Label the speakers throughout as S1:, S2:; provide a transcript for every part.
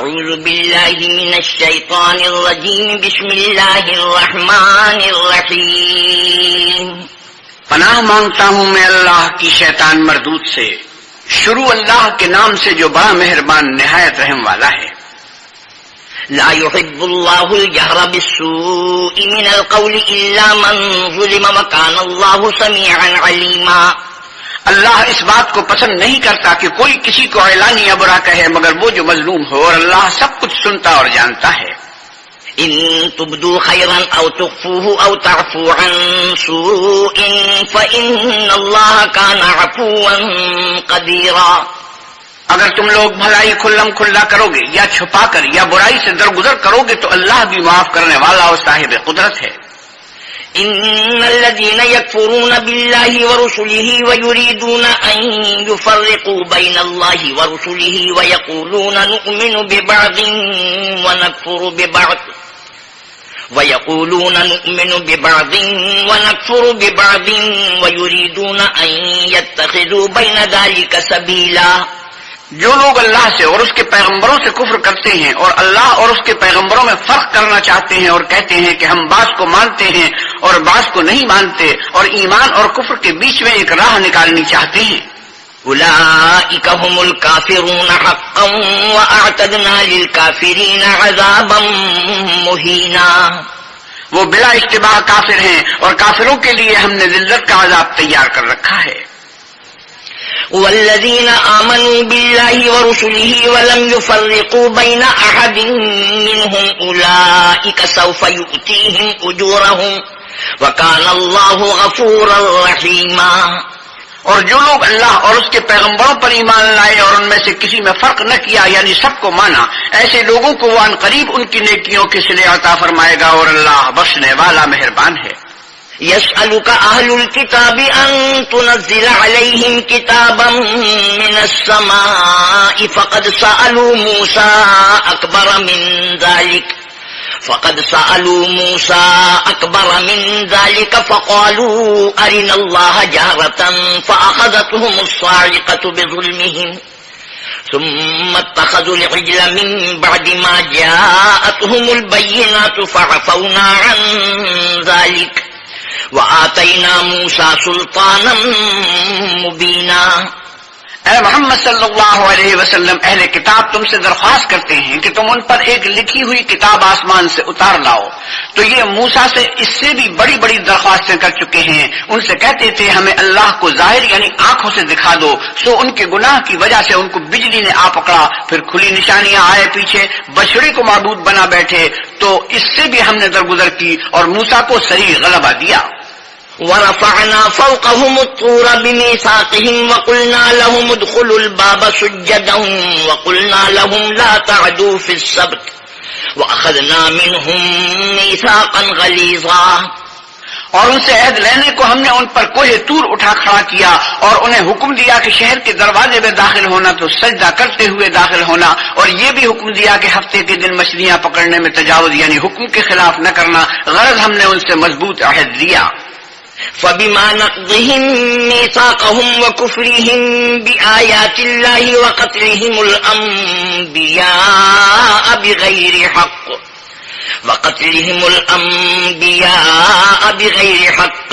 S1: أعوذ بالله من الشيطان الرجيم بسم الله الرحمن الرحيم
S2: پناہ مانگتا ہوں میں اللہ کی شیطان مردود سے. شروع اللہ کے نام سے جو بڑا مہربان نہایت رحم والا ہے.
S1: لا يحب الله الجهر بالسوء من القول إلا من ظلم وكان الله سميعا عليما.
S2: اللہ اس بات کو پسند نہیں کرتا کہ کوئی کسی کو اعلانیہ برا کہے مگر وہ جو مظلوم ہو، اور اللہ سب کچھ سنتا اور جانتا ہے.
S1: إن تبدوا خيرا أو تخفوه أو تعفو عن سوء فإن الله كان عفوا قديرا.
S2: اگر تم لوگ بھلائی کھلم کھلا کرو گے یا چھپا کر یا برائی سے درگزر کرو گے تو اللہ بھی معاف کرنے والا اور صاحب قدرت ہے.
S1: إن الذين يكفرون بالله ورسله ويريدون أن يفرقوا بين الله ورسله ويقولون نؤمن ببعض ونكفر ببعض ويريدون أن يتخذوا بين ذلك سبيلا.
S2: جو لوگ اللہ سے اور اس کے پیغمبروں سے کفر کرتے ہیں اور اللہ اور اس کے پیغمبروں میں فرق کرنا چاہتے ہیں اور کہتے ہیں کہ ہم بعض کو مانتے ہیں اور بعض کو نہیں مانتے اور ایمان اور کفر کے بیچ میں ایک راہ نکالنی چاہتے ہیں،
S1: أولئك هم الكافرون حقا وأعتدنا للكافرين عذابا مهينا.
S2: وہ بلا اشتباہ کافر ہیں اور کافروں کے لیے ہم نے ذلت کا عذاب تیار کر رکھا ہے.
S1: والذين آمنوا بالله ورسله ولم يفرقوا بين أحد منهم أولئك سوف يؤتيهم أجورهم وكان الله غفورا رحيما.
S2: اور جو لوگ اللہ اور اس کے پیغمبروں پر ایمان لائے اور ان میں سے کسی میں فرق نہ کیا یعنی سب کو مانا، ایسے لوگوں کو وہ عن قریب ان کی نیکیوں کے صلے عطا فرمائے گا اور اللہ بخشنے والا مہربان ہے.
S1: يسألك أهل الكتاب أن تنزل عليهم كتابا من السماء فقد سألوا موسى أكبر من ذلك فقالوا أرنا الله جهرة فأخذتهم الصاعقة بظلمهم ثم اتخذوا العجل من بعد ما جاءتهم البينات فعفونا عن ذلك وآتينا موسى سلطانا مبينا.
S2: اے محمد صلی اللہ علیہ وسلم، اہل کتاب تم سے درخواست کرتے ہیں کہ تم ان پر ایک لکھی ہوئی کتاب آسمان سے اتار لاؤ. تو یہ موسیٰ سے اس سے بھی بڑی بڑی درخواستیں کر چکے ہیں. ان سے کہتے تھے ہمیں اللہ کو ظاہر یعنی آنکھوں سے دکھا دو. سو ان کے گناہ کی وجہ سے ان کو بجلی نے آ پکڑا، پھر کھلی نشانیاں آئے پیچھے، بچڑے کو معبود بنا بیٹھے. تو اس سے بھی ہم نے درگزر کی اور موسیٰ کو صحیح غلبہ دیا.
S1: ورفعنا فوقهم الطور بميثاقهم وقلنا لهم ادخلوا الباب سجدا وقلنا لهم لا تعدوا في السبت وأخذنا منهم ميثاقا غليظا.
S2: اور ان سے عہد لینے کو ہم نے ان پر کوہ طور اٹھا کھڑا کیا اور انہیں حکم دیا کہ شہر کے دروازے میں داخل ہونا تو سجدہ کرتے ہوئے داخل ہونا، اور یہ بھی حکم دیا کہ ہفتے کے دن مچھلیاں پکڑنے میں تجاوز یعنی حکم کے خلاف نہ کرنا. غرض ہم نے ان سے مضبوط عہد لیا.
S1: فبما نقضهم ميثاقهم وكفرهم بآيات الله وقتلهم الأنبياء بغير حق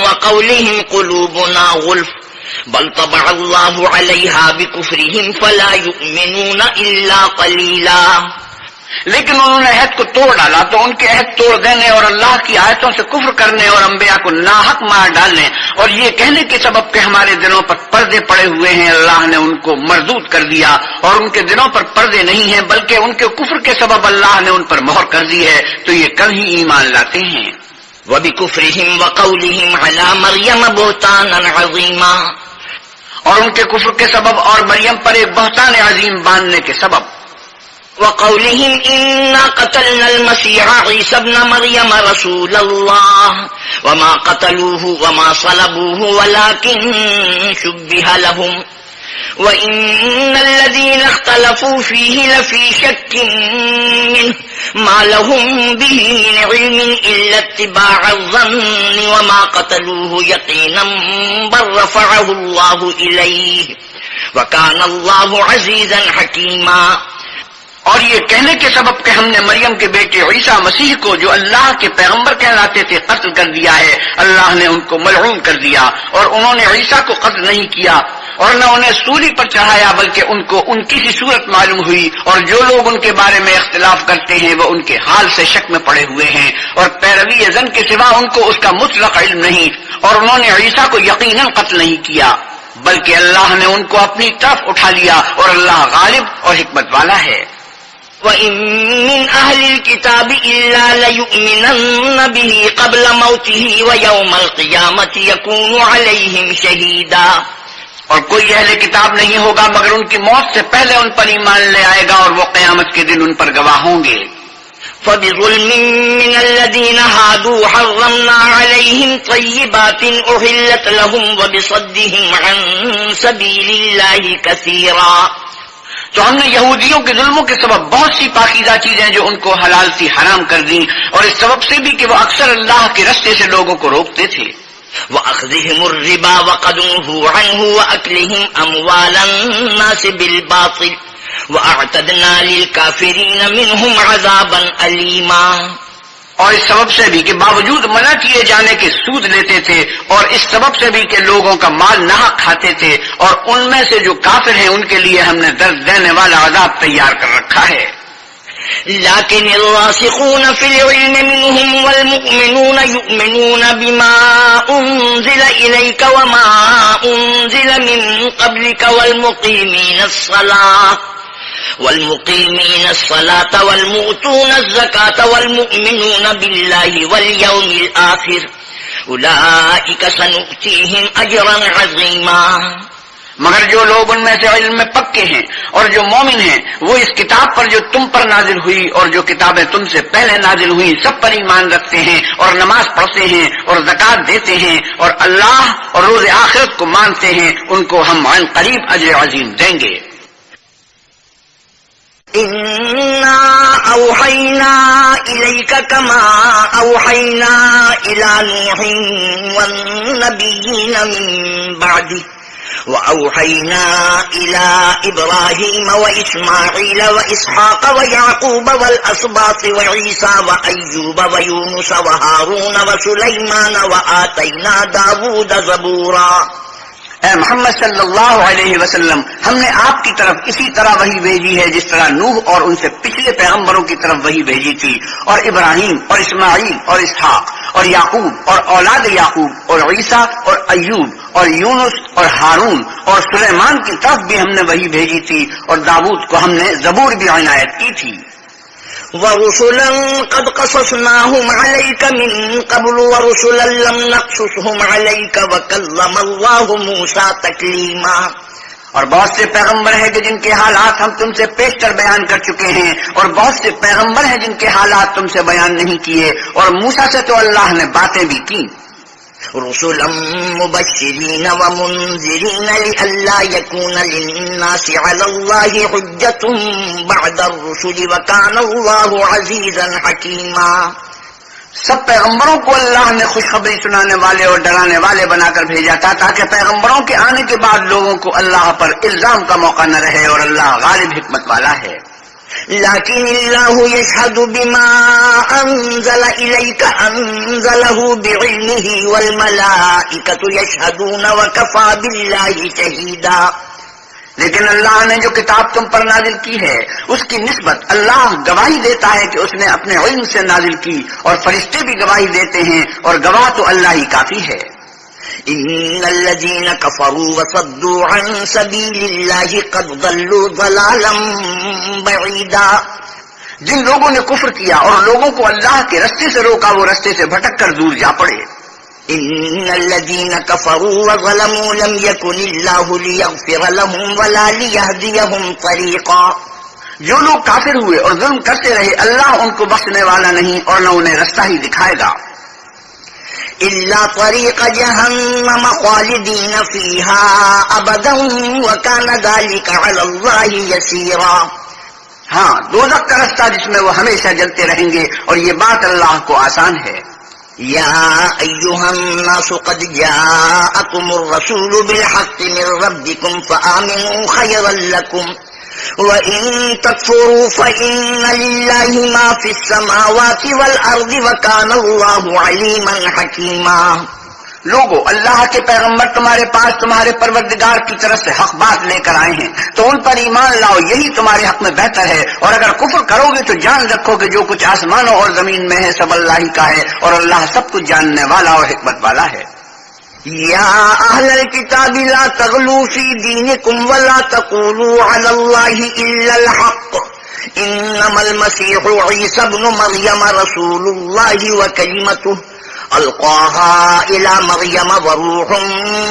S1: وقولهم قلوبنا غلف بل طبع الله عليها بكفرهم فلا يؤمنون إلا قليلا.
S2: لیکن انہوں نے عہد کو توڑ ڈالا تو ان کے عہد توڑ دینے اور اللہ کی آیتوں سے کفر کرنے اور انبیاء کو ناحق مار ڈالنے اور یہ کہنے کے سبب کہ ہمارے دلوں پر پردے پڑے ہوئے ہیں، اللہ نے ان کو مردود کر دیا. اور ان کے دلوں پر پردے نہیں ہیں بلکہ ان کے کفر کے سبب اللہ نے ان پر مہر کر دی ہے، تو یہ کل ہی ایمان لاتے ہیں.
S1: وَبِكُفْرِهِمْ وَقَوْلِهِمْ عَلَى مَرْيَمَ بُهْتَانًا عَظِيمًا.
S2: اور ان کے کفر کے سبب اور مریم پر ایک بہتان عظیم باندھنے کے سبب.
S1: وقولهم إنا قتلنا المسيح عيسى ابن مريم رسول الله وما قتلوه وما صلبوه ولكن شبه لهم وإن الذين اختلفوا فيه لفي شك منه ما لهم به من علم إلا اتباع الظن وما قتلوه يقينا بل رفعه الله إليه وكان الله عزيزا حكيما.
S2: اور یہ کہنے کے سبب کہ ہم نے مریم کے بیٹے عیسیٰ مسیح کو جو اللہ کے پیغمبر کہلاتے تھے قتل کر دیا ہے، اللہ نے ان کو ملعون کر دیا، اور انہوں نے عیسیٰ کو قتل نہیں کیا اور نہ انہیں سولی پر چڑھایا، بلکہ ان کو ان کی سی صورت معلوم ہوئی، اور جو لوگ ان کے بارے میں اختلاف کرتے ہیں وہ ان کے حال سے شک میں پڑے ہوئے ہیں، اور پیروی زن کے سوا ان کو اس کا مطلق علم نہیں، اور انہوں نے عیسیٰ کو یقیناً قتل نہیں کیا، بلکہ اللہ نے ان کو اپنی طرف اٹھا لیا، اور اللہ غالب اور حکمت والا ہے۔
S1: وَإِن مِّنْ أَهْلِ الْكِتَابِ إِلَّا لَيُؤْمِنَنَّ بِهِ قَبْلَ مَوْتِهِ وَيَوْمَ الْقِيَامَةِ يَكُونُ عَلَيْهِمْ شَهِيدًا،
S2: اور کوئی اہل کتاب نہیں ہوگا مگر ان کی موت سے پہلے ان پر ایمان لے آئے گا، اور وہ قیامت کے دن ان پر گواہ ہوں گے۔
S1: فَبِظُلْمٍ مِّنَ الَّذِينَ هَادُوا حَرَّمْنَا عَلَيْهِمْ طَيِّبَاتٍ أُحِلَّتْ لَهُمْ وَبِصَدِّهِمْ عَن سَبِيلِ اللَّهِ كَثِيرًا،
S2: تو ہم نے یہودیوں کے ظلموں کے سبب بہت سی پاکیزہ چیزیں جو ان کو حلال تھی حرام کر دیں، اور اس سبب سے بھی کہ وہ اکثر اللہ کے رستے سے لوگوں کو روکتے تھے۔
S1: وَأَخْذِهِمُ الرِّبَا وَقَدْ نُهُوا عَنْهُ وَأَكْلِهِمْ أَمْوَالَ النَّاسِ بِالْبَاطِلِ وَأَعْتَدْنَا لِلْكَافِرِينَ مِنْهُمْ عَذَابًا أَلِيمًا،
S2: اور اس سبب سے بھی کہ باوجود منع کیے جانے کے سود لیتے تھے، اور اس سبب سے بھی کہ لوگوں کا مال ناحق کھاتے تھے، اور ان میں سے جو کافر ہیں ان کے لیے ہم نے درد دینے والا عذاب تیار کر رکھا ہے۔
S1: لكن الراسخون في العلم منهم والمؤمنون يؤمنون بما أنزل إليك وما أنزل من قبلك والمقيمين الصلاة والمؤتون الزكاة والمؤمنون بالله واليوم الآخر أولئك سنؤتيهم أجرا عظيما،
S2: مگر جو لوگ ان میں سے علم میں پکے ہیں اور جو مومن ہیں وہ اس کتاب پر جو تم پر نازل ہوئی اور جو کتابیں تم سے پہلے نازل ہوئی سب پر ایمان رکھتے ہیں اور نماز پڑھتے ہیں اور زکوٰۃ دیتے ہیں اور اللہ اور روز آخرت کو مانتے ہیں، ان کو ہم عن قریب اجر عظیم دیں گے۔
S1: إِنَّا أَوْحَيْنَا إِلَيْكَ كَمَا أَوْحَيْنَا إِلَى نُوحٍ وَالنَّبِيِّينَ مِن بَعْدِهِ وَأَوْحَيْنَا إِلَى إِبْرَاهِيمَ وَإِسْمَاعِيلَ وَإِسْحَاقَ وَيَعْقُوبَ وَالْأَسْبَاطِ وَعِيسَى وَأَيُّوبَ وَيُونُسَ وَهَارُونَ وَسُلَيْمَانَ وَآتَيْنَا دَاوُودَ زَبُورًا۔
S2: اے محمد صلی اللہ علیہ وسلم، ہم نے آپ کی طرف اسی طرح وحی بھیجی ہے جس طرح نوح اور ان سے پچھلے پیغمبروں کی طرف وحی بھیجی تھی، اور ابراہیم اور اسماعیل اور اسحاق اور یعقوب اور اولاد یعقوب اور عیسیٰ اور ایوب اور یونس اور ہارون اور سلیمان کی طرف بھی ہم نے وحی بھیجی تھی، اور داؤد کو ہم نے زبور بھی عنایت کی تھی۔
S1: وَرُسُلًا قَدْ قَصَصْنَاهُمْ عَلَيْكَ مِن قَبْلُ وَرُسُلًا لَّمْ نَقْصُصْهُمْ عَلَيْكَ وَكَلَّمَ اللَّهُ مُوسَىٰ تَكْلِيمًا،
S2: اور بہت سے پیغمبر ہیں کہ جن کے حالات ہم تم سے پیش کر بیان کر چکے ہیں، اور بہت سے پیغمبر ہیں جن کے حالات تم سے بیان نہیں کیے، اور موسیٰ سے تو اللہ نے باتیں بھی کی۔
S1: رسلا مبشرين ومنذرين لئلا يكون للناس على الله حجة بعد الرسل وكان الله عزيزا حكيما۔
S2: سب پیغمبروں کو اللہ نے خوشخبری سنانے والے اور ڈرانے والے بنا کر بھیجا تھا تاکہ پیغمبروں کے آنے کے بعد لوگوں کو اللہ پر الزام کا موقع نہ رہے، اور اللہ غالب حکمت والا ہے۔
S1: لكن الله يشهد بما أنزل إليك أنزله بعلمه والملائكة يشهدون وكفى بالله شهيدا۔
S2: لیکن اللہ نے جو کتاب تم پر نازل کی ہے اس کی نسبت اللہ گواہی دیتا ہے کہ اس نے اپنے علم سے نازل کی، اور فرشتے بھی گواہی دیتے ہیں، اور گواہ تو اللہ ہی کافی ہے۔
S1: إن الذين كفروا وصدوا عن سبيل الله قد ضلوا ضلالا بعيدا۔
S2: جن لوگوں نے کفر کیا اور لوگوں کو اللہ کے رستے سے روکا وہ رستے سے بھٹک کر دور جا پڑے۔
S1: إن الذين كفروا وظلموا لم يكن الله ليغفر لهم ولا ليهديهم طريقا۔
S2: جو لوگ کافر ہوئے اور ظلم کرتے رہے اللہ ان کو بخشنے والا نہیں اور نہ انہیں رستہ ہی دکھائے گا۔
S1: إلا طريق جهنم خالدين فيها أبدا وكان ذلك على الله يسيرا۔
S2: ہاں، دوزخ کا رستہ جس میں وہ ہمیشہ جلتے رہیں گے، اور یہ بات اللہ کو آسان ہے۔
S1: يا أيها الناس قد جاءكم الرسول بالحق من ربكم فآمنوا خيرا لكم وَإِن تَكْفُرُوا فَإِنَّ لِلَّهِ مَا فِي السَّمَاوَاتِ وَالْأَرْضِ وَكَانَ اللَّهُ عَلِيمًا حَكِيمًا۔
S2: لوگو، اللہ کے پیغمبر تمہارے پاس تمہارے پروردگار کی طرف سے حق بات لے کر آئے ہیں، تو ان پر ایمان لاؤ، یہی تمہارے حق میں بہتر ہے، اور اگر کفر کرو گے تو جان رکھو کہ جو کچھ آسمانوں اور زمین میں ہے سب اللہ ہی کا ہے، اور اللہ سب کچھ جاننے والا اور حکمت والا ہے۔
S1: یا اہل الکتاب لا تغلوا فی دینکم ولا تقولوا علی اللہ الا الحق انما المسیح عیسی ابن مریم رسول اللہ وکلمتہ القاها الى مریم وروح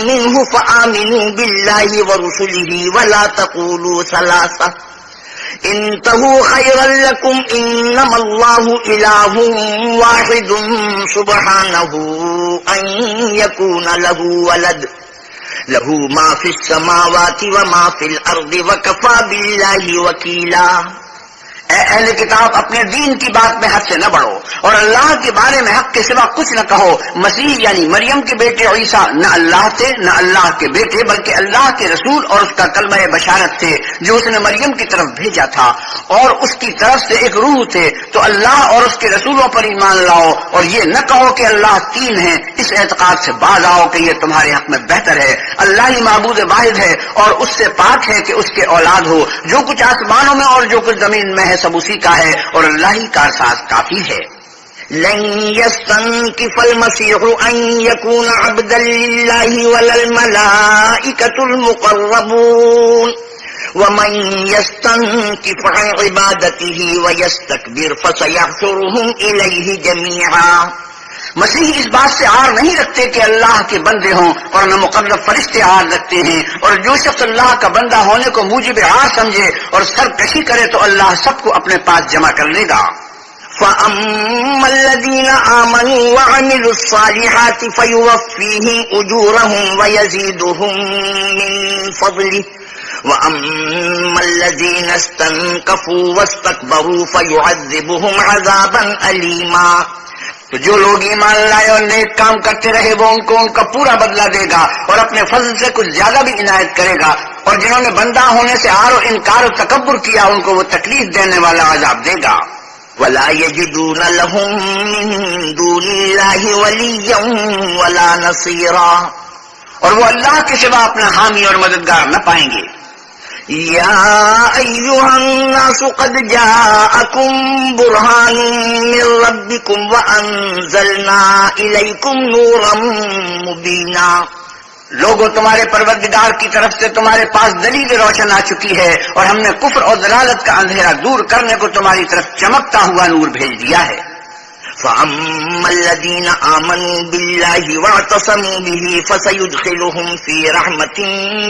S1: منه فآمنوا باللہ ورسلہ ولا تقولوا ثلاثہ انتهوا خيرا لكم انما الله اله واحد سبحانه ان يكون له ولد له ما في السماوات وما في الارض وكفى بالله وكيلا۔
S2: اے اہل کتاب، اپنے دین کی بات میں حد سے نہ بڑھو اور اللہ کے بارے میں حق کے سوا کچھ نہ کہو۔ مسیح یعنی مریم کے بیٹے عیسیٰ نہ اللہ تھے نہ اللہ کے بیٹے، بلکہ اللہ کے رسول اور اس کا کلمہ بشارت تھے جو اس نے مریم کی طرف بھیجا تھا، اور اس کی طرف سے ایک روح تھے۔ تو اللہ اور اس کے رسولوں پر ایمان لاؤ اور یہ نہ کہو کہ اللہ تین ہیں، اس اعتقاد سے باز آؤ کہ یہ تمہارے حق میں بہتر ہے۔ اللہ ہی معبود واحد ہے اور اس سے پاک ہے کہ اس کے اولاد ہو۔ جو کچھ آسمانوں میں اور جو کچھ زمین میں ہے سب اسی کا ہے، اور اللہ ہی کا ساز کافی ہے۔
S1: لن يستنكف المسيح أن يكون عبدا لله ولا الملائكة المقربون ومن يستنكف عن عبادته ويستكبر فسيحشرهم إليه جميعا۔
S2: مسیح اس بات سے عار نہیں رکھتے کہ اللہ کے بندے ہوں، اور نہ مقرب فرشتے عار رکھتے ہیں، اور جو شخص اللہ کا بندہ ہونے کو موجب عار سمجھے اور سرکشی کرے تو اللہ سب کو اپنے پاس جمع کر لے گا۔
S1: فَأَمَّا الَّذِينَ آمَنُوا وَعَمِلُوا الصَّالِحَاتِ فَيُوَفِّيهِمْ أُجُورَهُمْ وَيَزِيدُهُمْ مِنْ فَضْلِهِ وَأَمَّا الَّذِينَ اسْتَنكَفُوا وَاسْتَكْبَرُوا فَيُعَذِّبُهُمْ عَذَابًا أَلِيمًا۔
S2: تو جو لوگ ایمان لائے اور نیک کام کرتے رہے وہ ان کو ان کا پورا بدلہ دے گا اور اپنے فضل سے کچھ زیادہ بھی عنایت کرے گا، اور جنہوں نے بندہ ہونے سے عار و انکار و تکبر کیا ان کو وہ تکلیف دینے والا عذاب دے گا۔
S1: وَلَا يَجِدُونَ لَهُم مِّن دُونِ اللَّهِ وَلِيًّا وَلَا نَصِيرًا،
S2: اور وہ اللہ کے سوا اپنا حامی اور مددگار نہ پائیں گے۔
S1: یا ایھا الناس قد جاءکم برہان من ربکم وانزلنا الیکم نورا مبینا۔
S2: لوگوں، تمہارے پروردگار کی طرف سے تمہارے پاس دلیل روشن آ چکی ہے، اور ہم نے کفر اور ضلالت کا اندھیرا دور کرنے کو تمہاری طرف چمکتا ہوا نور بھیج دیا ہے۔
S1: فَأَمَّا الَّذِينَ آمَنُوا بِاللَّهِ وَاعْتَصَمُوا بِهِ فَسَيُدْخِلُهُمْ فِي رَحْمَةٍ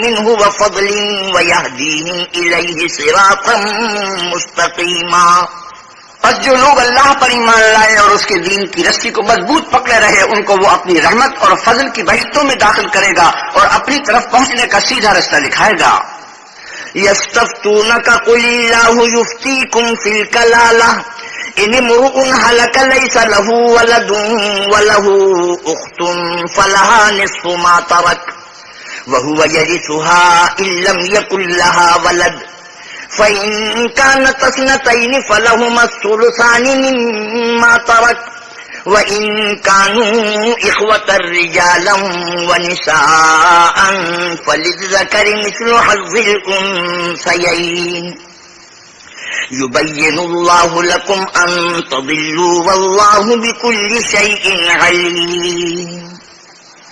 S1: مِّنْهُ وَفَضْلٍ وَيَهْدِيهِمْ إِلَيْهِ صِرَاطًا مُسْتَقِيمًا۔
S2: پس جو لوگ اللہ پر ایمان لائے اور اس کے دین کی رسی کو مضبوط پکڑے رہے ان کو وہ اپنی رحمت اور فضل کی بہشتوں میں داخل کرے گا اور اپنی طرف پہنچنے کا سیدھا رستہ دکھائے گا۔
S1: يَسْتَفْتُونَكَ قُلِ اللَّهُ يُفْتِيكُمْ فِي الْكَلَالَةِ إن امرؤ هلك ليس له ولد وله أخت فلها نصف ما ترك وهو يرثها إن لم يكن لها ولد فإن كانت اثنتين فلهما الثلثان مما ترك وإن كانوا إخوة رجالا ونساء فللذكر مثل حظ الأنثيين يبين الله لكم أن تضلوا والله بكل شيء عليم۔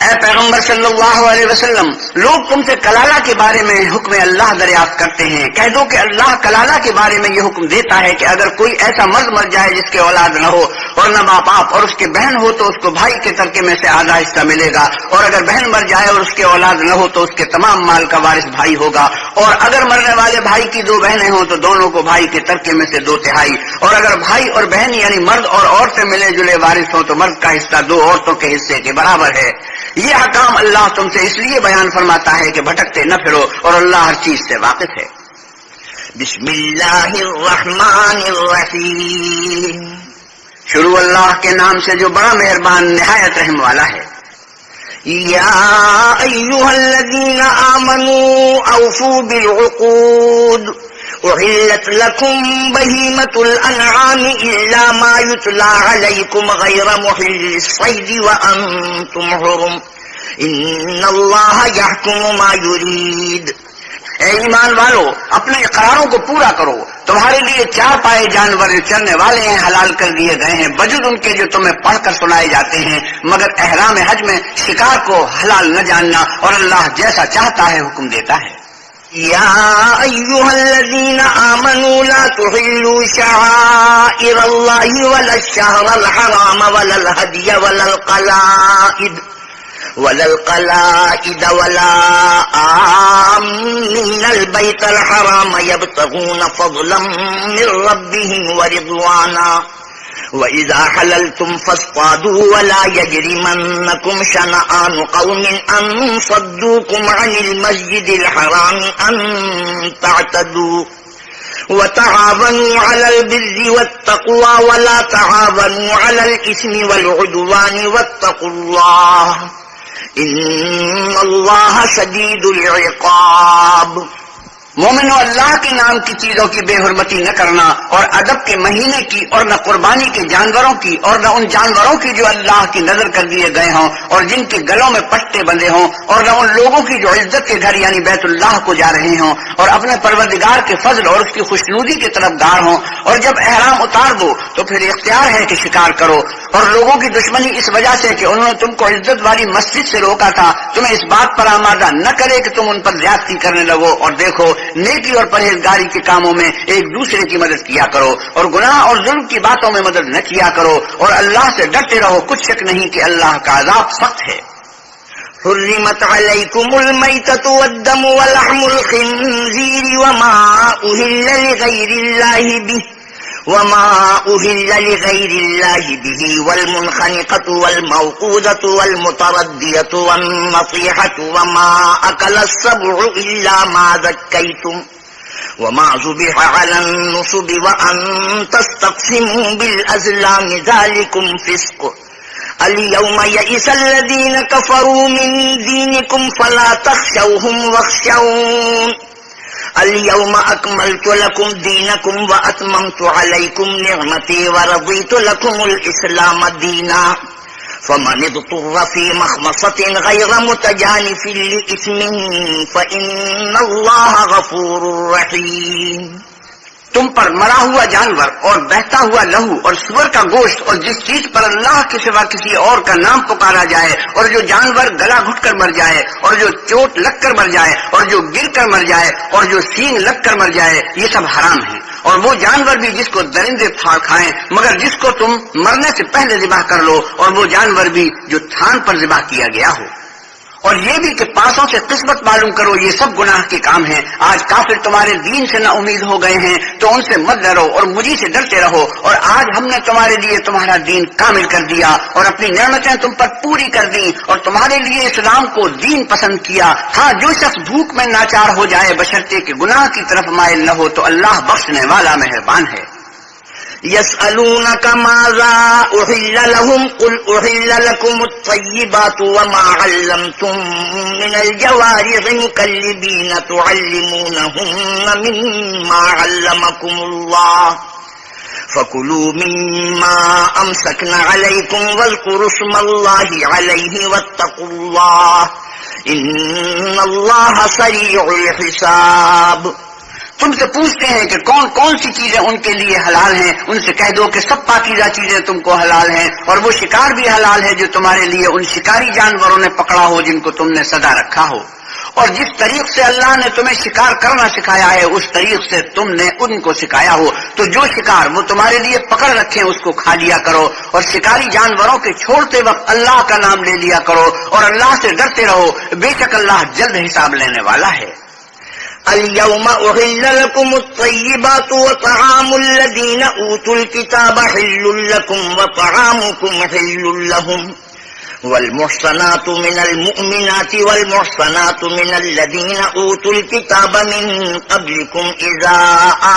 S2: اے پیغمبر صلی اللہ علیہ وسلم، لوگ تم سے کلالہ کے بارے میں حکم اللہ دریافت کرتے ہیں، کہہ دو کہ اللہ کلالہ کے بارے میں یہ حکم دیتا ہے کہ اگر کوئی ایسا مرد مر جائے جس کے اولاد نہ ہو اور نہ باپ باپ اور اس کے بہن ہو تو اس کو بھائی کے ترکے میں سے آدھا حصہ ملے گا، اور اگر بہن مر جائے اور اس کے اولاد نہ ہو تو اس کے تمام مال کا وارث بھائی ہوگا، اور اگر مرنے والے بھائی کی دو بہنیں ہوں تو دونوں کو بھائی کے ترکے میں سے 2/3، اور اگر بھائی اور بہن یعنی مرد اور عورتیں ملے جلے وارث ہوں تو مرد کا حصہ 2 عورتوں کے حصے کے برابر ہے۔ یہ حکام اللہ تم سے اس لیے بیان فرماتا ہے کہ بھٹکتے نہ پھرو، اور اللہ ہر چیز سے واقف ہے۔
S1: بسم اللہ الرحمن الرحیم۔
S2: شروع اللہ کے نام سے جو بڑا مہربان نہایت رحم والا ہے۔
S1: یا ایھا الذین آمنوا اوفوا بالعقود أحلت لكم بهيمة الأنعام إلا ما يتلى عليكم غير محل الصيد وأنتم حرم إن الله يحكم ما يريد.
S2: اے ایمان والو، اپنے اقراروں کو پورا کرو. تمہارے لیے چار پائے جانور جو چرنے والے ہیں حلال کر دیے گئے ہیں، بجز ان کے جو تمہیں پڑھ کر سنائے جاتے ہیں، مگر احرام حج میں شکار کو حلال نہ جاننا، اور اللہ جیسا چاہتا ہے حکم دیتا ہے.
S1: يا أيها الذين آمنوا لا تحلوا شعائر الله ولا الشهر الحرام ولا الهدي ولا القلائد ولا آمين البيت الحرام يبتغون فضلا من ربهم ورضوانا وإذا حللتم فاصطادوا ولا يجرمنكم شنآن قوم أن صدوكم عن المسجد الحرام أن تعتدوا وتعاونوا على البر والتقوى ولا تعاونوا على الإثم والعدوان واتقوا الله إن الله شديد العقاب.
S2: مومنو، اللہ کے نام کی چیزوں کی بے حرمتی نہ کرنا، اور ادب کے مہینے کی، اور نہ قربانی کے جانوروں کی، اور نہ ان جانوروں کی جو اللہ کی نظر کر دیے گئے ہوں اور جن کے گلوں میں پٹے بندھے ہوں، اور نہ ان لوگوں کی جو عزت کے گھر یعنی بیت اللہ کو جا رہے ہوں اور اپنے پروردگار کے فضل اور اس کی خوشنودی کے طرفدار ہوں. اور جب احرام اتار دو تو پھر اختیار ہے کہ شکار کرو. اور لوگوں کی دشمنی اس وجہ سے کہ انہوں نے تم کو عزت والی مسجد سے روکا تھا، تمہیں اس بات پر آمادہ نہ کرے کہ تم ان پر زیادتی کرنے لگو. اور دیکھو، نیکی اور پرہیزگاری کے کاموں میں ایک دوسرے کی مدد کیا کرو، اور گناہ اور ظلم کی باتوں میں مدد نہ کیا کرو، اور اللہ سے ڈرتے رہو. کچھ شک نہیں کہ اللہ کا عذاب سخت ہے.
S1: حرمت عليكم الميتة والدم ولحم الخنزير وما أهل لغير الله به والمنخنقة والموقوذة والمتردية والنطيحة وما أكل السبع إلا ما ذكيتم وما ذبح على النصب وأن تستقسموا بالأزلام ذلكم فسق. اليوم يئس الذين كفروا من دينكم فلا تخشوهم واخشون اليوم أكملت لكم دينكم وأتممت عليكم نعمتي ورضيت لكم الإسلام دينا فمن اضطر في مخمصة غير متجانف لإثم فإن الله غفور رحيم.
S2: تم پر مرا ہوا جانور اور بہتا ہوا لہو اور سور کا گوشت اور جس چیز پر اللہ کے سوا کسی اور کا نام پکارا جائے، اور جو جانور گلا گھٹ کر مر جائے، اور جو چوٹ لگ کر مر جائے، اور جو گر کر مر جائے، اور جو سینگ لگ کر مر جائے، یہ سب حرام ہے. اور وہ جانور بھی جس کو درندے پھاڑ کھائیں مگر جس کو تم مرنے سے پہلے ذبح کر لو، اور وہ جانور بھی جو تھان پر ذبح کیا گیا ہو. اور یہ بھی کہ پاسوں سے قسمت معلوم کرو، یہ سب گناہ کے کام ہیں. آج کافر تمہارے دین سے نا امید ہو گئے ہیں تو ان سے مت ڈرو اور مجھے سے ڈرتے رہو. اور آج ہم نے تمہارے لیے تمہارا دین کامل کر دیا اور اپنی نعمتیں تم پر پوری کر دی اور تمہارے لیے اسلام کو دین پسند کیا. ہاں، جو شخص بھوک میں ناچار ہو جائے بشرطے کہ گناہ کی طرف مائل نہ ہو تو اللہ بخشنے والا مہربان ہے.
S1: يسألونك ماذا أحل لهم قل أحل لكم الطيبات وما علمتم من الجوارح مكلبين تعلمونهن مما علمكم الله فكلوا مما أمسكن عليكم واذكروا اسم الله عليه واتقوا الله إن الله سريع الحساب.
S2: تم سے پوچھتے ہیں کہ کون کون سی چیزیں ان کے لیے حلال ہیں. ان سے کہہ دو کہ سب پاکیزہ چیزیں تم کو حلال ہیں، اور وہ شکار بھی حلال ہے جو تمہارے لیے ان شکاری جانوروں نے پکڑا ہو جن کو تم نے سزا رکھا ہو. اور جس طریق سے اللہ نے تمہیں شکار کرنا سکھایا ہے اس طریق سے تم نے ان کو سکھایا ہو. تو جو شکار وہ تمہارے لیے پکڑ رکھے اس کو کھا لیا کرو، اور شکاری جانوروں کے چھوڑتے وقت اللہ کا نام لے لیا کرو، اور اللہ سے ڈرتے رہو، بے شک اللہ جلد حساب لینے والا ہے.
S1: اليوم أحل لكم الطيبات وطعام الذين أوتوا الكتاب حل لكم وطعامكم حل لهم والمحصنات من المؤمنات والمحصنات من الذين أوتوا الكتاب من قبلكم إذا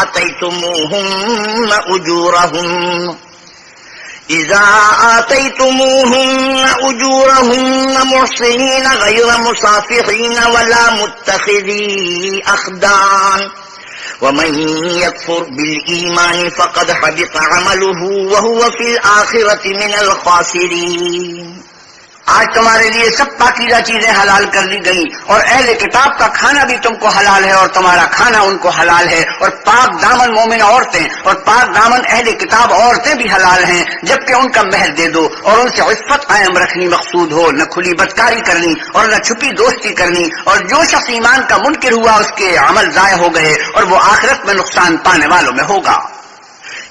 S1: آتيتموهن أجورهن محصنين غير مصافحين ولا متخذي أخدان ومن يكفر بالإيمان فقد حبط عمله وهو في الآخرة من الخاسرين.
S2: آج تمہارے لیے سب پاکیزہ چیزیں حلال کر دی گئی، اور اہل کتاب کا کھانا بھی تم کو حلال ہے اور تمہارا کھانا ان کو حلال ہے، اور پاک دامن مومن عورتیں اور پاک دامن اہل کتاب عورتیں بھی حلال ہیں، جبکہ ان کا مہر دے دو اور ان سے عفت قائم رکھنی مقصود ہو، نہ کھلی بدکاری کرنی اور نہ چھپی دوستی کرنی. اور جو شخص ایمان کا منکر ہوا اس کے عمل ضائع ہو گئے اور وہ آخرت میں نقصان پانے والوں میں ہوگا.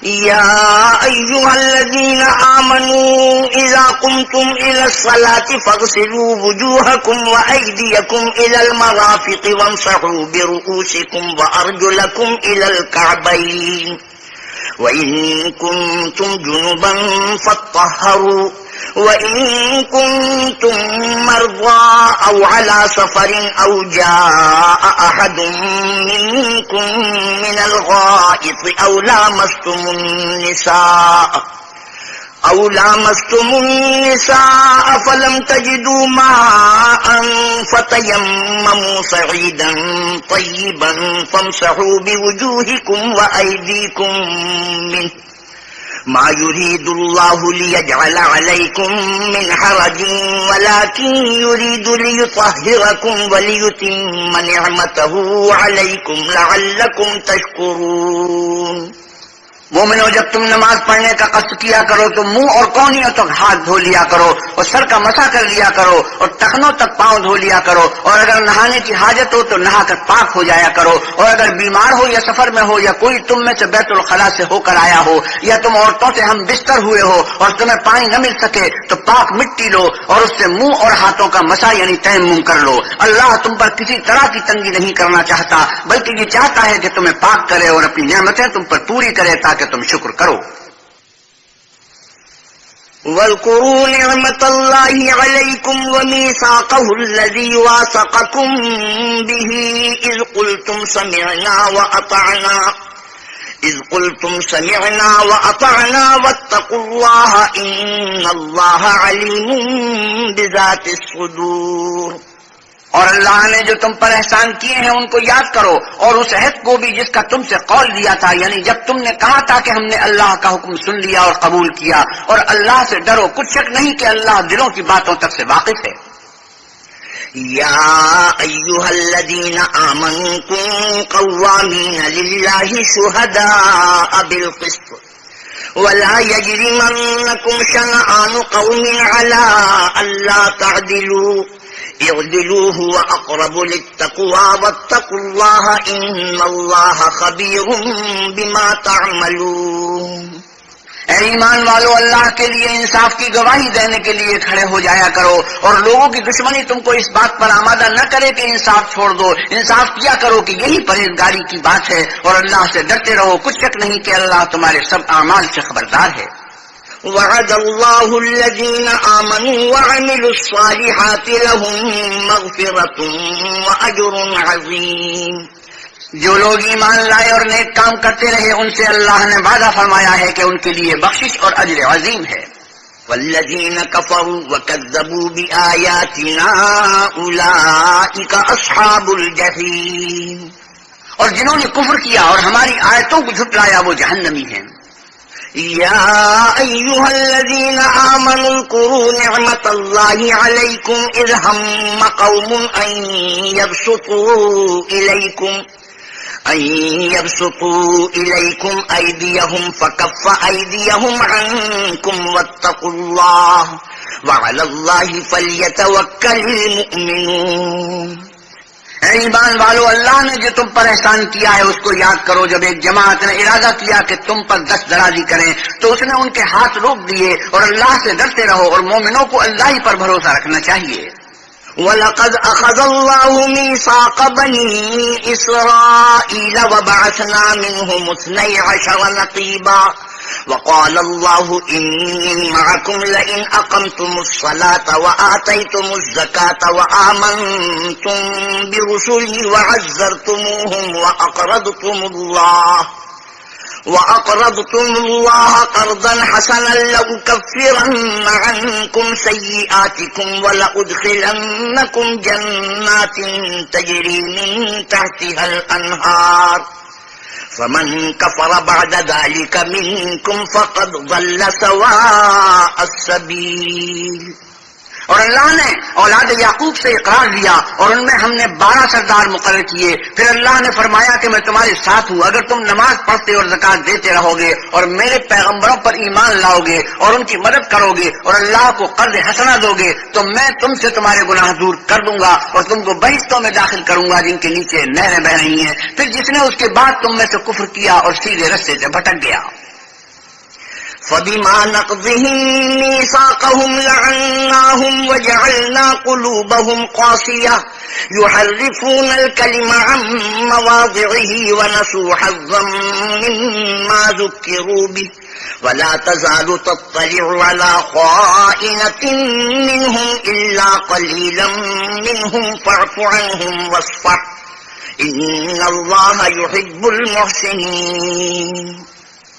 S1: يا أيها الذين آمنوا إذا قمتم إلى الصلاة فاغسلوا وجوهكم وأيديكم إلى المرافق وامسحوا برؤوسكم وأرجلكم إلى الكعبين وإن كنتم جنبا فاطهروا وإن كنتم مرضى أو على سفر أو جاء أحد منكم من الغائط أو لامستم النساء فلم تجدوا ماء فتيمموا صعيدا طيبا فامسحوا بوجوهكم وأيديكم منه ما يريد الله ليجعل عليكم من حرج ولكن يريد ليطهركم وليتم نعمته عليكم لعلكم تشكرون.
S2: مومنو، جب تم نماز پڑھنے کا قصد کیا کرو تو منہ اور کونیوں تک ہاتھ دھو لیا کرو اور سر کا مسح کر لیا کرو اور ٹخنوں تک پاؤں دھو لیا کرو، اور اگر نہانے کی حاجت ہو تو نہا کر پاک ہو جایا کرو، اور اگر بیمار ہو یا سفر میں ہو یا کوئی تم میں سے بیت الخلاء سے ہو کر آیا ہو یا تم عورتوں سے ہم بستر ہوئے ہو اور تمہیں پانی نہ مل سکے تو پاک مٹی لو اور اس سے منہ اور ہاتھوں کا مسح یعنی تیمم کر لو. اللہ تم پر کسی طرح کی تنگی نہیں کرنا چاہتا، بلکہ یہ چاہتا ہے کہ تمہیں پاک کرے اور اپنی نعمتیں تم پر پوری کرے تاکہ تم شکر کرو.
S1: واذكروا نعمة الله عليكم وميثاقه الذي واثقكم به إذ قلتم سمعنا وأطعنا واتقوا الله إن الله عليم بذات الصدور.
S2: اور اللہ نے جو تم پر احسان کیے ہیں ان کو یاد کرو، اور اس عہد کو بھی جس کا تم سے قول دیا تھا، یعنی جب تم نے کہا تھا کہ ہم نے اللہ کا حکم سن لیا اور قبول کیا. اور اللہ سے ڈرو، کچھ شک نہیں کہ اللہ دلوں کی باتوں تک سے واقف ہے.
S1: يا أيها الذين آمنوا كونوا قوامين لله شهداء بالقسط ولا يجرمنكم شنآن قوم على ألا تعدلوا اعدلوا هو أقرب للتقوى واتقوا الله إن الله خبير بما تعملون.
S2: اے ایمان والو، اللہ کے لیے انصاف کی گواہی دینے کے لیے کھڑے ہو جایا کرو، اور لوگوں کی دشمنی تم کو اس بات پر آمادہ نہ کرے کہ انصاف چھوڑ دو. انصاف کیا کرو کہ یہی پرہیزگاری کی بات ہے، اور اللہ سے ڈرتے رہو، کچھ شک نہیں کہ اللہ تمہارے سب اعمال سے خبردار ہے.
S1: وعد الله الذين آمنوا وعملوا الصالحات لهم مغفرة وأجر عظيم.
S2: جو لوگ ایمان لائے اور نیک کام کرتے رہے ان سے اللہ نے وعدہ فرمایا ہے کہ ان کے لیے بخشش اور اجر عظیم ہے.
S1: والذين كفروا وكذبوا بآياتنا أولئك أصحاب الجحيم.
S2: اور جنہوں نے کفر کیا اور ہماری آیتوں کو جھٹلایا وہ جہنمی ہیں.
S1: يا أيها الذين آمنوا اذكروا نعمة الله عليكم إذ هم قوم أن يبسطوا إليكم أيديهم فكف أيديهم عنكم واتقوا الله وعلى الله فليتوكل المؤمنون.
S2: اے ایمان والو، اللہ نے جو تم پر احسان کیا ہے اس کو یاد کرو. جب ایک جماعت نے ارادہ کیا کہ تم پر دست درازی کریں تو اس نے ان کے ہاتھ روک دیے، اور اللہ سے ڈرتے رہو، اور مومنوں کو اللہ ہی پر بھروسہ رکھنا چاہیے.
S1: وَلَقَدْ أَخَذَ اللَّهُ مِيثَاقَ بَنِي إِسْرَائِيلَ وَبَعَثْنَا مِنْهُمُ 12 نَقِيبًا وَقَالَ اللَّهُ إِنِّي مَعَكُمْ لَئِنْ أَقَمْتُمُ الصَّلَاةَ وَآتَيْتُمُ الزَّكَاةَ وَآمَنْتُمْ بِرُسُلِي وَعَزَّرْتُمُوهُمْ وَأَقْرَضْتُمُ اللَّهَ قَرْضًا حَسَنًا لَأُكَفِّرَنَّ عَنْكُمْ سَيِّئَاتِكُمْ وَلَأُدْخِلَنَّكُمْ جَنَّاتٍ تَجْرِي مِنْ تَحْتِهَا الْأَنْهَارُ فمن كفر بعد ذلك منكم فقد ضل سواء السبيل.
S2: اور اللہ نے اولاد یعقوب سے اقرار دیا اور ان میں ہم نے 12 سردار مقرر کیے. پھر اللہ نے فرمایا کہ میں تمہارے ساتھ ہوں اگر تم نماز پڑھتے اور زکات دیتے رہو گے اور میرے پیغمبروں پر ایمان لاؤ گے اور ان کی مدد کرو گے اور اللہ کو قرض حسنہ دو گے تو میں تم سے تمہارے گناہ دور کر دوں گا اور تم کو بہشتوں میں داخل کروں گا جن کے نیچے نہریں بہ رہی ہیں. پھر جس نے اس کے بعد تم میں سے کفر کیا اور سیدھے رستے سے بھٹک گیا.
S1: فبما نقضهم ميثاقهم لعناهم وجعلنا قلوبهم قاسية يحرفون الكلم عن مواضعه ونسوا حظا مما ذكروا به ولا تزال تطلع على خائنة منهم إلا قليلا منهم فاعف عنهم واصفح إن الله يحب المحسنين.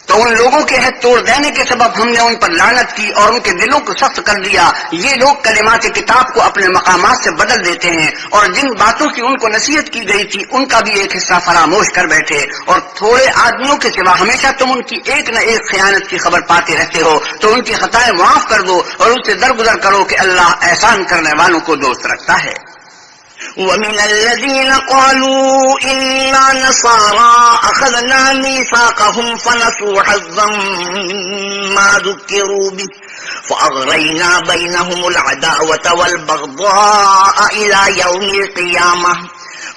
S2: تو ان لوگوں کے عہد توڑ دینے کے سبب ہم نے ان پر لعنت کی اور ان کے دلوں کو سخت کر دیا. یہ لوگ کلمات کتاب کو اپنے مقامات سے بدل دیتے ہیں اور جن باتوں کی ان کو نصیحت کی گئی تھی ان کا بھی ایک حصہ فراموش کر بیٹھے. اور تھوڑے آدمیوں کے سوا ہمیشہ تم ان کی ایک نہ ایک خیانت کی خبر پاتے رہتے ہو. تو ان کی خطائیں معاف کر دو اور ان سے درگزر کرو کہ اللہ احسان کرنے والوں کو دوست رکھتا ہے.
S1: ومن الذين قالوا إنا نصارى أخذنا ميثاقهم فنسوا حظا مما ذكروا به فأغرينا بينهم العداوة والبغضاء إلى يوم القيامة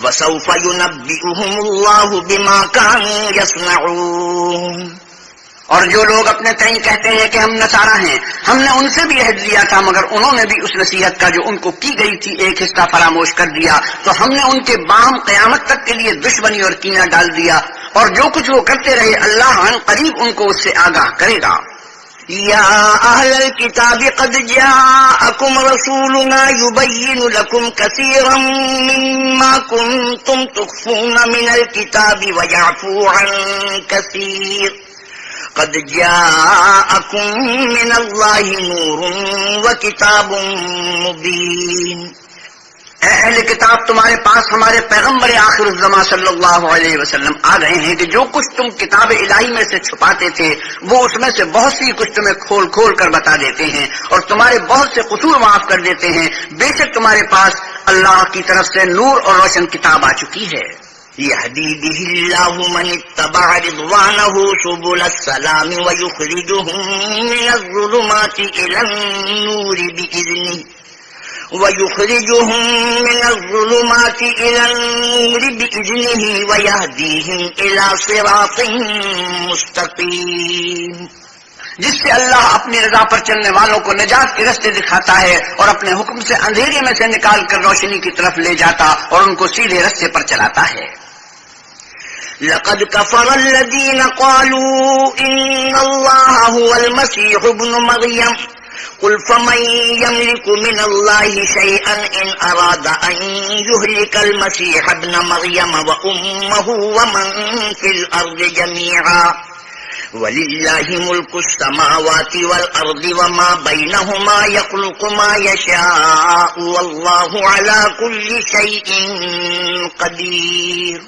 S1: وسوف ينبئهم الله بما كانوا يصنعون.
S2: اور جو لوگ اپنے تئیں کہتے ہیں کہ ہم نصارہ ہیں ہم نے ان سے بھی عہد لیا تھا مگر انہوں نے بھی اس نصیحت کا جو ان کو کی گئی تھی ایک حصہ فراموش کر دیا. تو ہم نے ان کے باہم قیامت تک کے لیے دشمنی اور کینہ ڈال دیا. اور جو کچھ وہ کرتے رہے اللہ عن قریب ان کو اس سے آگاہ کرے گا.
S1: يا أهل الكتاب قد جاءكم رسولنا يبين لكم كثيرا مما كنتم تخفون من الكتاب ويعفو عن كثير قد جاءكم من الله نور وكتاب مبين.
S2: اے اہل کتاب تمہارے پاس ہمارے پیغمبر آخر الزماں صلی اللہ علیہ وسلم آ گئے ہیں کہ جو کچھ تم کتاب الہی میں سے چھپاتے تھے وہ اس میں سے بہت سی کچھ تمہیں کھول کھول کر بتا دیتے ہیں اور تمہارے بہت سے قصور معاف کر دیتے ہیں. بے شک تمہارے پاس اللہ کی طرف سے نور اور روشن کتاب آ چکی ہے.
S1: يهدي به الله من اتبع رضوانه سبل السلام ويخرجهم من الظلمات إلى النور بإذنه ويهديهم إلى صراط مستقيم.
S2: جس سے اللہ اپنی رضا پر چلنے والوں کو نجات کے رستے دکھاتا ہے اور اپنے حکم سے اندھیرے میں سے نکال کر روشنی کی طرف لے جاتا اور ان کو سیدھے رستے پر چلاتا ہے.
S1: لقد كفر الذين قالوا إن الله هو المسيح ابن مريم قل فمن يملك من الله شيئا إن أراد أن يهلك المسيح ابن مريم وأمه ومن في الأرض جميعا ولله ملك السماوات والأرض وما بينهما يخلق ما يشاء والله على كل شيء قدير.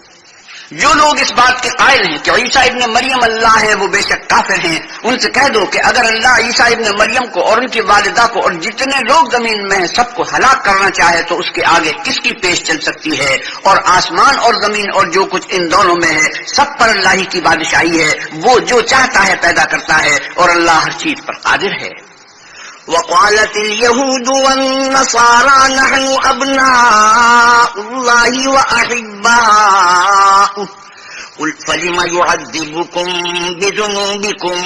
S2: جو لوگ اس بات کے قائل ہیں کہ عیسیٰ ابن مریم اللہ ہے وہ بے شک کافر ہیں. ان سے کہہ دو کہ اگر اللہ عیسیٰ ابن مریم کو اور ان کی والدہ کو اور جتنے لوگ زمین میں ہیں سب کو ہلاک کرنا چاہے تو اس کے آگے کس کی پیش چل سکتی ہے. اور آسمان اور زمین اور جو کچھ ان دونوں میں ہے سب پر اللہ ہی کی بادشاہی ہے. وہ جو چاہتا ہے پیدا کرتا ہے اور اللہ ہر چیز پر قادر ہے.
S1: وقالت اليهود والنصارى نحن أبناء الله وأحباؤه قل فلم يعذبكم بذنوبكم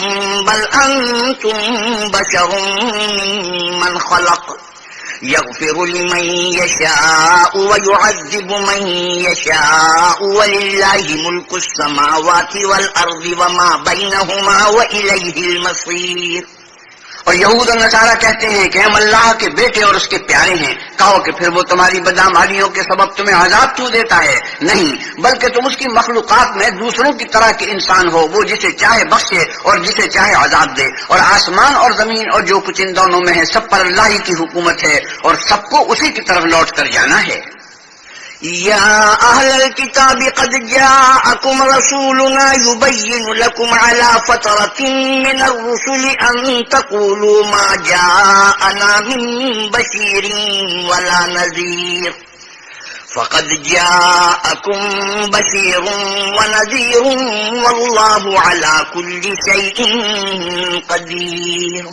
S1: بل أنتم بشر ممن خلق يغفر لمن يشاء ويعذب من يشاء ولله ملك السماوات والأرض وما بينهما وإليه المصير.
S2: اور یہود اور نصارہ کہتے ہیں کہ ہم اللہ کے بیٹے اور اس کے پیارے ہیں. کہو کہ پھر وہ تمہاری بدعمالیوں کے سبب تمہیں عذاب کیوں دیتا ہے؟ نہیں، بلکہ تم اس کی مخلوقات میں دوسروں کی طرح کے انسان ہو. وہ جسے چاہے بخشے اور جسے چاہے عذاب دے. اور آسمان اور زمین اور جو کچھ ان دونوں میں ہے سب پر اللہ ہی کی حکومت ہے اور سب کو اسی کی طرف لوٹ کر جانا ہے.
S1: يا أهل الكتاب قد جاءكم رسولنا يبين لكم على فترة من الرسل أن تقولوا ما جاءنا من بشير ولا نذير فقد جاءكم بشير ونذير والله على كل شيء قدير.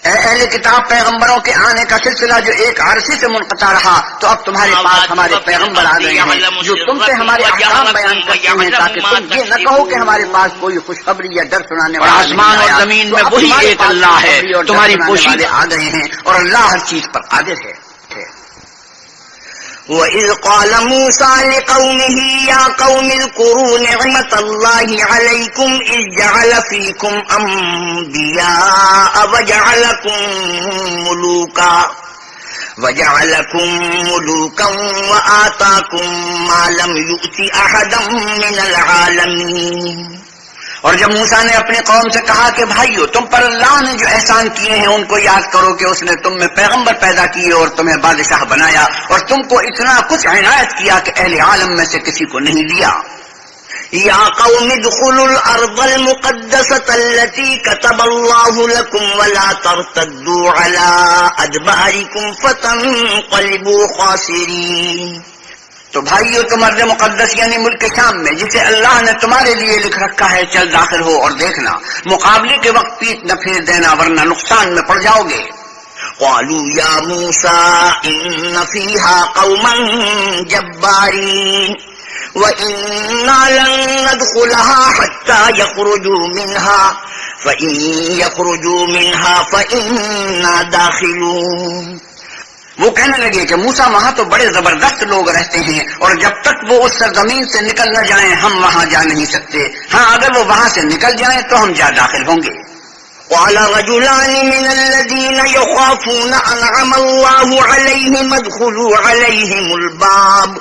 S2: اے اہل کتاب، پیغمبروں کے آنے کا سلسلہ جو ایک عرصے سے منقطع رہا، تو اب تمہارے پاس ہمارے پیغمبر آ گئے ہیں جو تم سے ہمارے احکام بیان کرتے ہیں، تاکہ تم یہ نہ کہو کہ ہمارے پاس کوئی خوشخبری یا ڈر سنانے والا
S3: آسمان اور زمین میں وہی ایک اللہ ہے، تمہاری
S2: پوشیدے آ گئے ہیں اور اللہ ہر چیز پر قادر ہے.
S1: وَإِذْ قَالَ مُوسَىٰ لِقَوْمِهِ يَا قَوْمِ اذْكُرُوا نِعْمَةَ اللَّهِ عَلَيْكُمْ إِذْ جَعَلَ فِيكُمْ أَنبِيَاءَ وَجَعَلَكُمْ مُلُوكًا وَآتَاكُمْ مَا لَمْ يُؤْتِ أَحَدًا مِّنَ الْعَالَمِينَ.
S2: اور جب موسیٰ نے اپنی قوم سے کہا کہ بھائیو، تم پر اللہ نے جو احسان کیے ہیں ان کو یاد کرو کہ اس نے تم میں پیغمبر پیدا کیے اور تمہیں بادشاہ بنایا اور تم کو اتنا کچھ عنایت کیا کہ اہل عالم میں سے کسی کو نہیں دیا.
S1: یا قوم ادخلوا الارض المقدسة التي كتب الله لكم ولا ترتدوا على ادباركم فتنقلبوا خاسرين.
S2: تو بھائیو، تم ارض مقدس یعنی ملک شام میں جسے اللہ نے تمہارے لیے لکھ رکھا ہے چل داخل ہو اور دیکھنا، مقابلے کے وقت پیٹ نہ پھیر دینا ورنہ نقصان میں پڑ جاؤ گے.
S1: قالوا يا موسى إن فيها قوما جبارين وإنا لن ندخلها حتى يخرجوا منها فإن يخرجوا منها فإنا داخلون.
S2: وہ کہنے لگے کہ موسیٰ وہاں تو بڑے زبردست لوگ رہتے ہیں اور جب تک وہ اس سرزمین سے نکل نہ جائیں ہم وہاں جا نہیں سکتے، ہاں اگر وہ وہاں سے نکل جائیں تو ہم جا داخل ہوں گے.
S1: قال رجلان من الذين يخافون أنعم الله عليهم ادخلوا عليهم الباب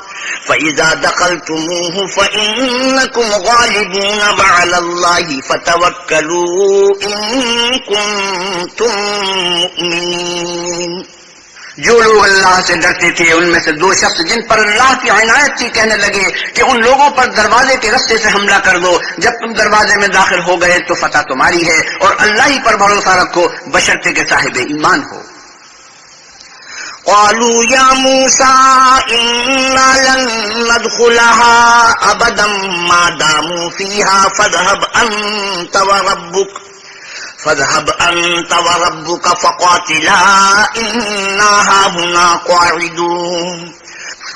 S1: فإذا دخلتموه فإنكم غالبون وعلى الله فتوكلوا إن كنتم مؤمنين.
S2: جو لوگ اللہ سے ڈرتے تھے ان میں سے دو شخص جن پر اللہ کی عنایت تھی کہنے لگے کہ ان لوگوں پر دروازے کے رستے سے حملہ کر دو، جب تم دروازے میں داخل ہو گئے تو فتح تمہاری ہے اور اللہ ہی پر بھروسہ رکھو بشرطے کے صاحب ایمان ہو.
S1: قالوا يا موسى إنا لن ندخلها أبدا ما داموا فيها فاذهب أنت وربك فقاتلا إنا هاهنا قاعدون.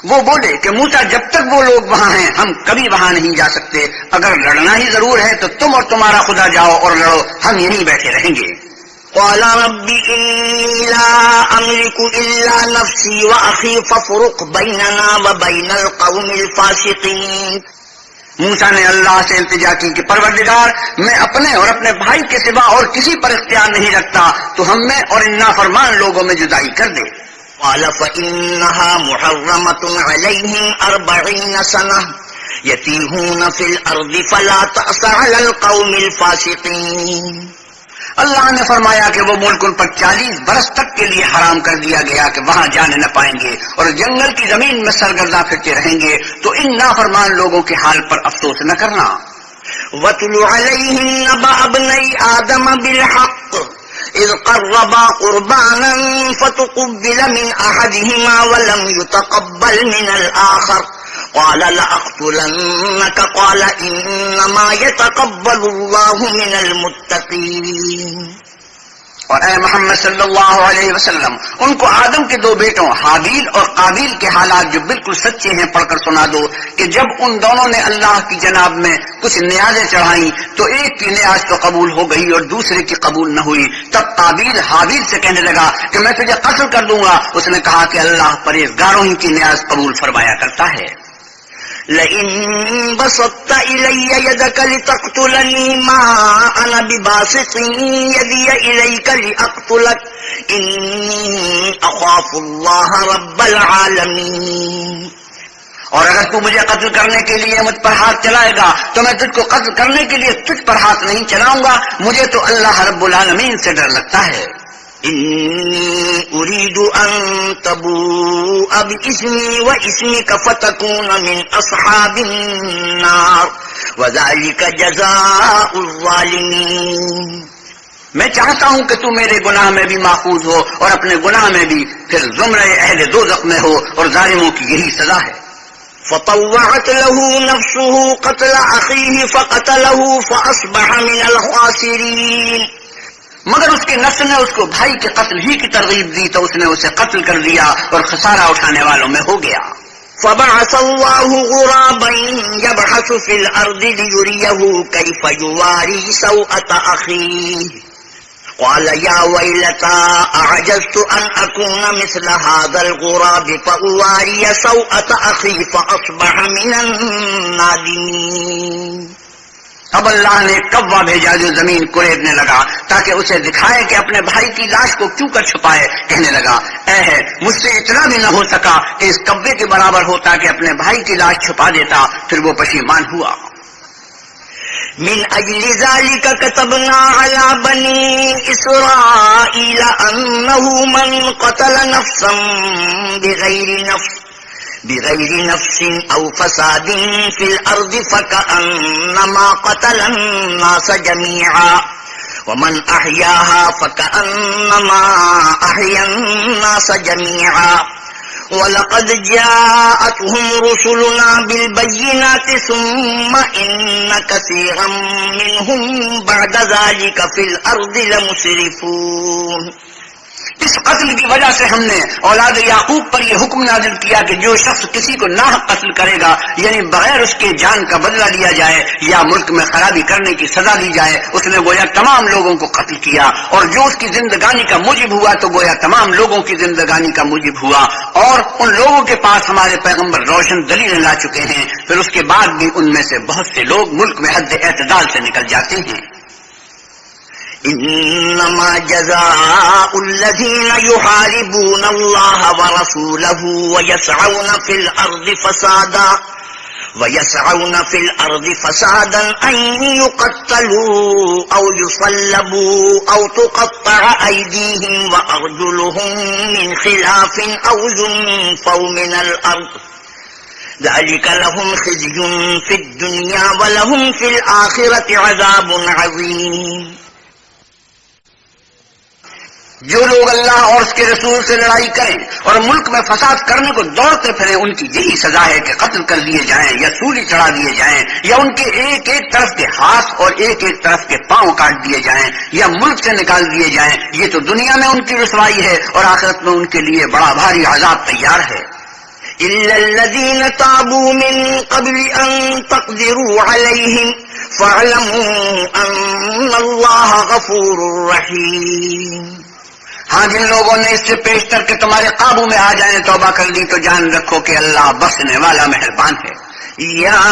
S2: وہ بولے کہ موسیٰ جب تک وہ لوگ وہاں ہیں ہم کبھی وہاں نہیں جا سکتے، اگر لڑنا ہی ضرور ہے تو تم اور تمہارا خدا جاؤ اور لڑو، ہم یہیں بیٹھے رہیں گے.
S1: قال رب إني لا أملك إلا نفسي وأخي فافرق بيننا وبين القوم الفاسقين.
S2: موسیٰ نے اللہ سے التجا کی کہ پروردگار، میں اپنے اور اپنے بھائی کے سوا اور کسی پر اختیار نہیں رکھتا، تو ہم میں اور ان نافرمان لوگوں میں جدائی کر دے.
S1: قال فإنها محرمة عليهم 40 سنة يتيهون في الأرض فلا تأس على القوم الفاسقين.
S2: اللہ نے فرمایا کہ وہ ملک ان پر 40 برس تک کے لیے حرام کر دیا گیا کہ وہاں جانے نہ پائیں گے اور جنگل کی زمین میں سرگرداں پھرتے رہیں گے، تو ان نافرمان لوگوں کے حال پر افسوس نہ کرنا.
S1: وَاتْلُ عَلَيْهِمْ نَبَأَ ابْنَيْ آدَمَ بِالْحَقِّ إِذْ قَرَّبَا قُرْبَانًا فَتُقُبِّلَ مِنْ أَحَدِهِمَا وَلَمْ يُتَقَبَّلْ مِنَ الْآخَرِ قال لأقتلنك قال إنما يتقبل الله من المتقين.
S2: اور اے محمد صلی اللہ علیہ وسلم ان کو آدم کے 2 بیٹوں حابیل اور قابیل کے حالات جو بالکل سچے ہیں پڑھ کر سنا دو کہ جب ان دونوں نے اللہ کی جناب میں کچھ نیازیں چڑھائیں تو ایک کی نیاز تو قبول ہو گئی اور دوسرے کی قبول نہ ہوئی. تب قابیل حابیل سے کہنے لگا کہ میں تجھے قتل کر دوں گا. اس نے کہا کہ اللہ پرہیزگاروں ہی کی نیاز قبول فرمایا کرتا ہے.
S1: لئن بسطت إلي يدك لتقتلني ما أنا بباسط يدي إليك لأقتلك إني أخاف الله رب العالمين.
S2: اور اگر تو مجھے قتل کرنے کے لیے مجھ پر ہاتھ چلائے گا تو میں تجھ کو قتل کرنے کے لیے تجھ پر ہاتھ نہیں چلاؤں گا، مجھے تو اللہ رب العالمین سے ڈر لگتا ہے.
S1: إني أريد أن تبوء بإسمي وإسمك فتكون من أصحاب النار وذلك جزاء الظالمين.
S2: میں چاہتا ہوں کہ تو میرے گناہ میں بھی محفوظ ہو اور اپنے گناہ میں بھی، پھر زمرے اہل دوزخ میں ہو، اور ظالموں کی یہی سزا ہے.
S1: فطوعت له نفسه قتل أخيه فقتله فأصبح من الخاسرين.
S2: مگر اس کے نفس نے اس کو بھائی کے قتل ہی کی ترغیب دی تو اس نے اسے قتل کر دیا اور خسارہ اٹھانے والوں میں ہو گیا.
S1: فبعث الله غرابا يبحث في الأرض ليريه كيف يواري سوءة أخيه قال يا ويلتى أعجزت أن أكون مثل هذا الغراب فأواري سوءة أخي فأصبح من النادمين.
S2: اب اللہ نے کوا بھیجا جو زمین کوریدنے لگا تاکہ اسے دکھائے کہ اپنے بھائی کی لاش کو کیوں کر چھپائے. کہنے لگا اے ہے مجھ سے اتنا بھی نہ ہو سکا کہ اس کبے کے برابر ہوتا کہ اپنے بھائی کی لاش چھپا دیتا. پھر وہ پشیمان ہوا.
S1: من أجل ذلك كتبنا على بني إسرائيل أنه من قتل نفسا بغير نفس أو فساد في الأرض فكأنما قتل الناس جميعا ومن أحياها فكأنما أحيا الناس جميعا وَلَقَدْ جَاءَتْهُمْ رُسُلُنَا بِالْبَيِّنَاتِ ثُمَّ إِنَّ كَثِيرًا مِّنْهُمْ بَعْدَ ذَلِكَ فِي الْأَرْضِ لَمُسْرِفُونَ.
S2: اس قتل کی وجہ سے ہم نے اولاد یعقوب پر یہ حکم نازل کیا کہ جو شخص کسی کو ناحق قتل کرے گا، یعنی بغیر اس کے جان کا بدلہ لیا جائے یا ملک میں خرابی کرنے کی سزا دی جائے، اس نے گویا تمام لوگوں کو قتل کیا. اور جو اس کی زندگانی کا موجب ہوا تو گویا تمام لوگوں کی زندگانی کا موجب ہوا. اور ان لوگوں کے پاس ہمارے پیغمبر روشن دلیلیں لا چکے ہیں، پھر اس کے بعد بھی ان میں سے بہت سے لوگ ملک میں حد اعتدال سے نکل جاتے ہیں.
S1: إنما جزاء الذين يحاربون الله ورسوله ويسعون في الأرض فسادا أن يقتلوا أو يصلبوا أو تقطع أيديهم وأرجلهم من خلاف أو ينفوا من الأرض ذلك لهم خزي في الدنيا ولهم في الآخرة عذاب عظيم.
S2: جو لوگ اللہ اور اس کے رسول سے لڑائی کریں اور ملک میں فساد کرنے کو دوڑتے پھریں، ان کی یہی سزا ہے کہ قتل کر لیے جائیں یا سولی چڑھا دیے جائیں یا ان کے ایک ایک طرف کے ہاتھ اور ایک ایک طرف کے پاؤں کاٹ دیے جائیں یا ملک سے نکال دیے جائیں. یہ تو دنیا میں ان کی رسوائی ہے اور آخرت میں ان کے لیے بڑا بھاری عذاب تیار ہے.
S1: إلا الذين تابوا من قبل أن تقدروا عليهم فاعلموا أن الله غفور رحيم.
S2: ہاں جن لوگوں نے اس سے پیشتر کے تمہارے قابو میں آ جائیں توبہ کر لی تو جان رکھو کہ اللہ بخشنے والا مہربان ہے.
S1: يا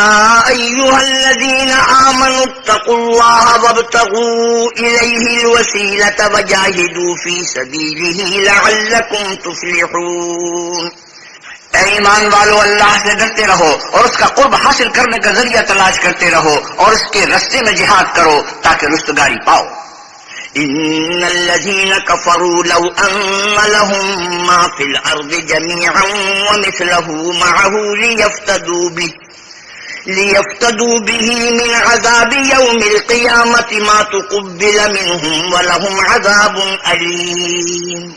S1: أيها الذين آمنوا اتقوا الله وابتغوا إليه الوسيلة وجاهدوا في سبيله لعلكم تفلحون.
S2: اے ایمان والو، اللہ سے ڈرتے رہو اور اس کا قرب حاصل کرنے کا ذریعہ تلاش کرتے رہو اور اس کے رستے میں جہاد کرو تاکہ رستگاری پاؤ.
S1: إن الذين كفروا لو أن لهم ما في الأرض جميعا ومثله معه ليفتدوا به من عذاب يوم القيامة ما تقبل منهم ولهم عذاب أليم.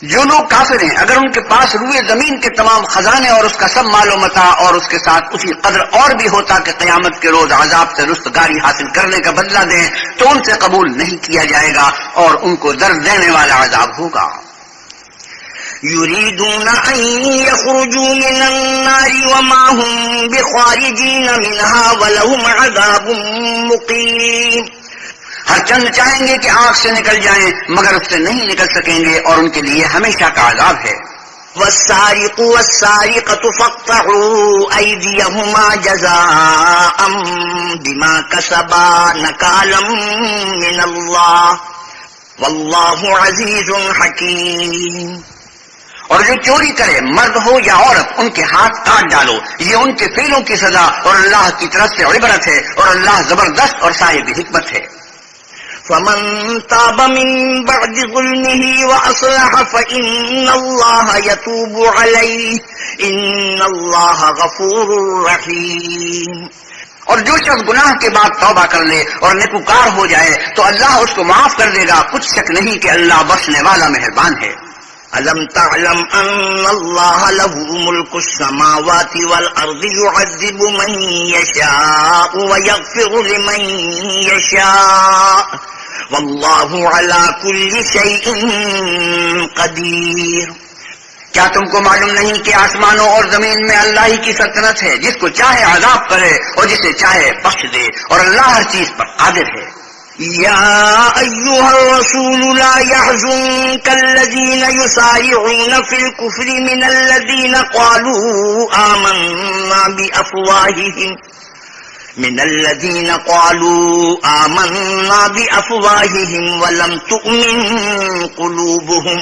S2: جو لوگ کافر ہیں اگر ان کے پاس روئے زمین کے تمام خزانے اور اس کا سب مال و متاع اور اس کے ساتھ اسی قدر اور بھی ہوتا کہ قیامت کے روز عذاب سے رستگاری حاصل کرنے کا بدلہ دیں تو ان سے قبول نہیں کیا جائے گا اور ان کو درد دینے والا عذاب ہوگا.
S1: يريدون أن يخرجوا من النار وما هم بخارجين منها ولهم عذاب مقيم.
S2: ہر چند چاہیں گے کہ آگ سے نکل جائیں مگر اس سے نہیں نکل سکیں گے اور ان کے لیے ہمیشہ کا عذاب ہے.
S1: والسارق والسارقة فاقطعوا أيديهما جزاء بما كسبا نكالا من الله والله عزيز حكيم.
S2: اور جو چوری کرے مرد ہو یا عورت ان کے ہاتھ کاٹ ڈالو، یہ ان کے فعلوں کی سزا اور اللہ کی طرف سے عبرت ہے اور اللہ زبردست اور صاحب حکمت ہے.
S1: فمن تاب من بعد ظلمه وأصلح فإن الله يتوب عليه إن الله غفور رحيم.
S2: اور جو شخص گناہ کے بعد توبہ کر لے اور نیکوکار ہو جائے تو اللہ اس کو معاف کر دے گا. کچھ شک نہیں کہ اللہ بخشنے والا مہربان ہے.
S1: ألم تعلم أن الله له ملك السماوات والأرض يعذب من يشاء ويغفر لمن يشاء والله على كل شيء قدير.
S2: کیا تم کو معلوم نہیں کہ آسمانوں اور زمین میں اللہ ہی کی سلطنت ہے، جس کو چاہے عذاب کرے اور جسے چاہے بخش دے، اور اللہ ہر چیز پر قادر ہے.
S1: يا أيها الرسول لا يحزنك الذين يسارعون في الكفر من الذين قالوا آمنا بأفواههم ولم تؤمن قلوبهم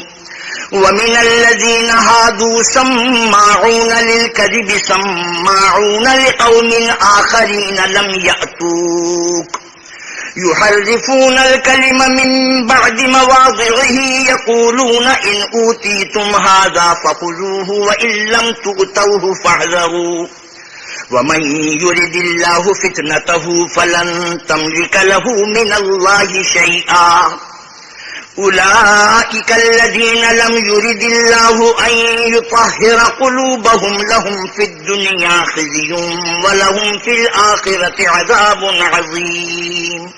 S1: ومن الذين هادوا سماعون للكذب سماعون لقوم آخرين لم يأتوك يحرفون الكلم من بعد مواضعه يقولون إن أوتيتم هذا فخذوه وإن لم تؤتوه فاحذروا ومن يرد الله فتنته فلن تملك له من الله شيئا أولئك الذين لم يرد الله أن يطهر قلوبهم لهم في الدنيا خزي ولهم في الآخرة عذاب عظيم.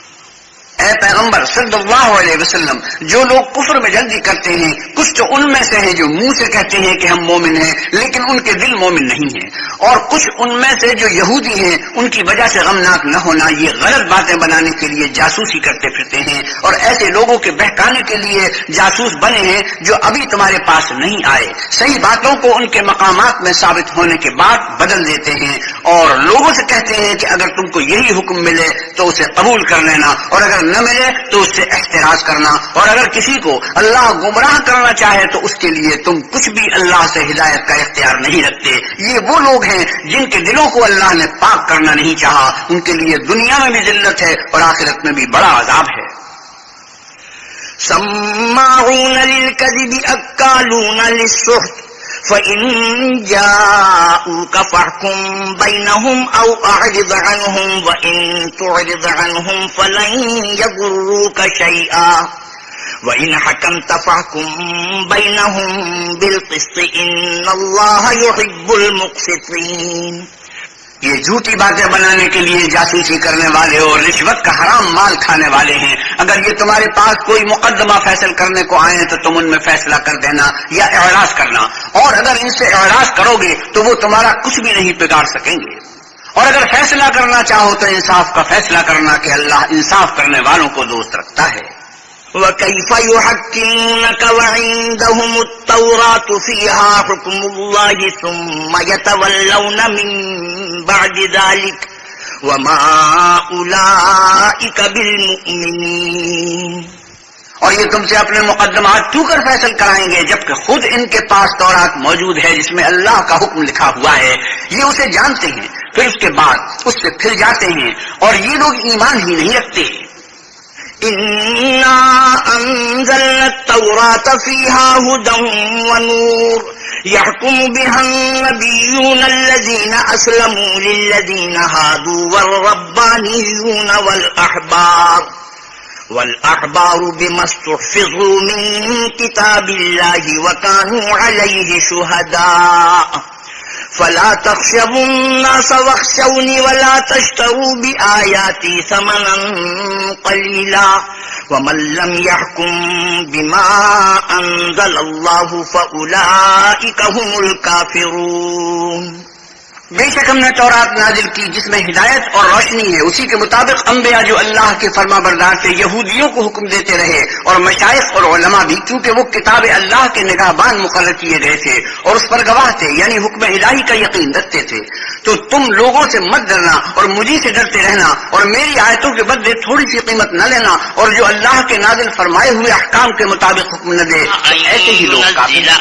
S2: اے پیغمبر صلی اللہ علیہ وسلم، جو لوگ کفر میں جلدی کرتے ہیں کچھ تو ان میں سے ہیں جو منہ سے کہتے ہیں کہ ہم مومن ہیں لیکن ان کے دل مومن نہیں ہیں، اور کچھ ان میں سے جو یہودی ہیں ان کی وجہ سے غمناک نہ ہونا یہ غلط باتیں بنانے کے لیے جاسوسی کرتے پھرتے ہیں، اور ایسے لوگوں کے بہکانے کے لیے جاسوس بنے ہیں جو ابھی تمہارے پاس نہیں آئے. صحیح باتوں کو ان کے مقامات میں ثابت ہونے کے بعد بدل دیتے ہیں، اور لوگوں سے کہتے ہیں کہ اگر تم کو یہی حکم ملے تو اسے قبول کر لینا، اور اگر نہ ملے تو اس سے احتراز کرنا، اور اگر کسی کو اللہ گمراہ کرنا چاہے تو اس کے لیے تم کچھ بھی اللہ سے ہدایت کا اختیار نہیں رکھتے. یہ وہ لوگ ہیں جن کے دلوں کو اللہ نے پاک کرنا نہیں چاہا، ان کے لیے دنیا میں بھی ذلت ہے اور آخرت میں بھی بڑا عذاب ہے.
S1: سماعون للكذب أكالون للسحت فإن جاءوك فاحكم بينهم أو أعرض عنهم وإن تعرض عنهم فلن يضروك شيئا وإن حكمت فاحكم بينهم بالقسط إن الله يحب المقسطين.
S2: یہ جھوٹی باتیں بنانے کے لیے جاسوسی کرنے والے اور رشوت کا حرام مال کھانے والے ہیں. اگر یہ تمہارے پاس کوئی مقدمہ فیصل کرنے کو آئے تو تم ان میں فیصلہ کر دینا یا اعراض کرنا، اور اگر ان سے اعراض کرو گے تو وہ تمہارا کچھ بھی نہیں بگاڑ سکیں گے. اور اگر فیصلہ کرنا چاہو تو انصاف کا فیصلہ کرنا کہ اللہ انصاف کرنے والوں کو دوست رکھتا ہے.
S1: وكيف يحكمونك وعندهم التوراة فيها حكم الله ثم يتولون من بعد ذلك وما أولئك بالمؤمنين.
S2: اور یہ تم سے اپنے مقدمات کیوں کر فیصل کرائیں گے جبکہ خود ان کے پاس تورات موجود ہے جس میں اللہ کا حکم لکھا ہوا ہے. یہ اسے جانتے ہیں، پھر اس کے بعد اس سے پھر جاتے ہیں، اور یہ لوگ ایمان ہی نہیں رکھتے.
S1: إنا أنزلنا التوراة فيها هدى ونور يحكم بها النبيون الذين أسلموا للذين هادوا والربانيون والأحبار بما استحفظوا من كتاب الله وكانوا عليه شهداء فلا تخشوا الناس واخشوني ولا تشتروا بآياتي ثمنا قليلا ومن لم يحكم بما أنزل الله فأولئك هم الكافرون.
S2: بے شک ہم نے تورات نازل کی جس میں ہدایت اور روشنی ہے، اسی کے مطابق انبیاء جو اللہ کے فرما بردار تھے یہودیوں کو حکم دیتے رہے، اور مشائخ اور علماء بھی، کیونکہ وہ کتاب اللہ کے نگہبان مقرر کیے گئے تھے اور اس پر گواہ تھے، یعنی حکم الہی کا یقین رکھتے تھے. تو تم لوگوں سے مت ڈرنا اور مجھے سے ڈرتے رہنا، اور میری آیتوں کے بدلے تھوڑی سی قیمت نہ لینا، اور جو اللہ کے نازل فرمائے ہوئے احکام کے مطابق حکم نہ دے ایسے ہی لوگ کافر ہیں.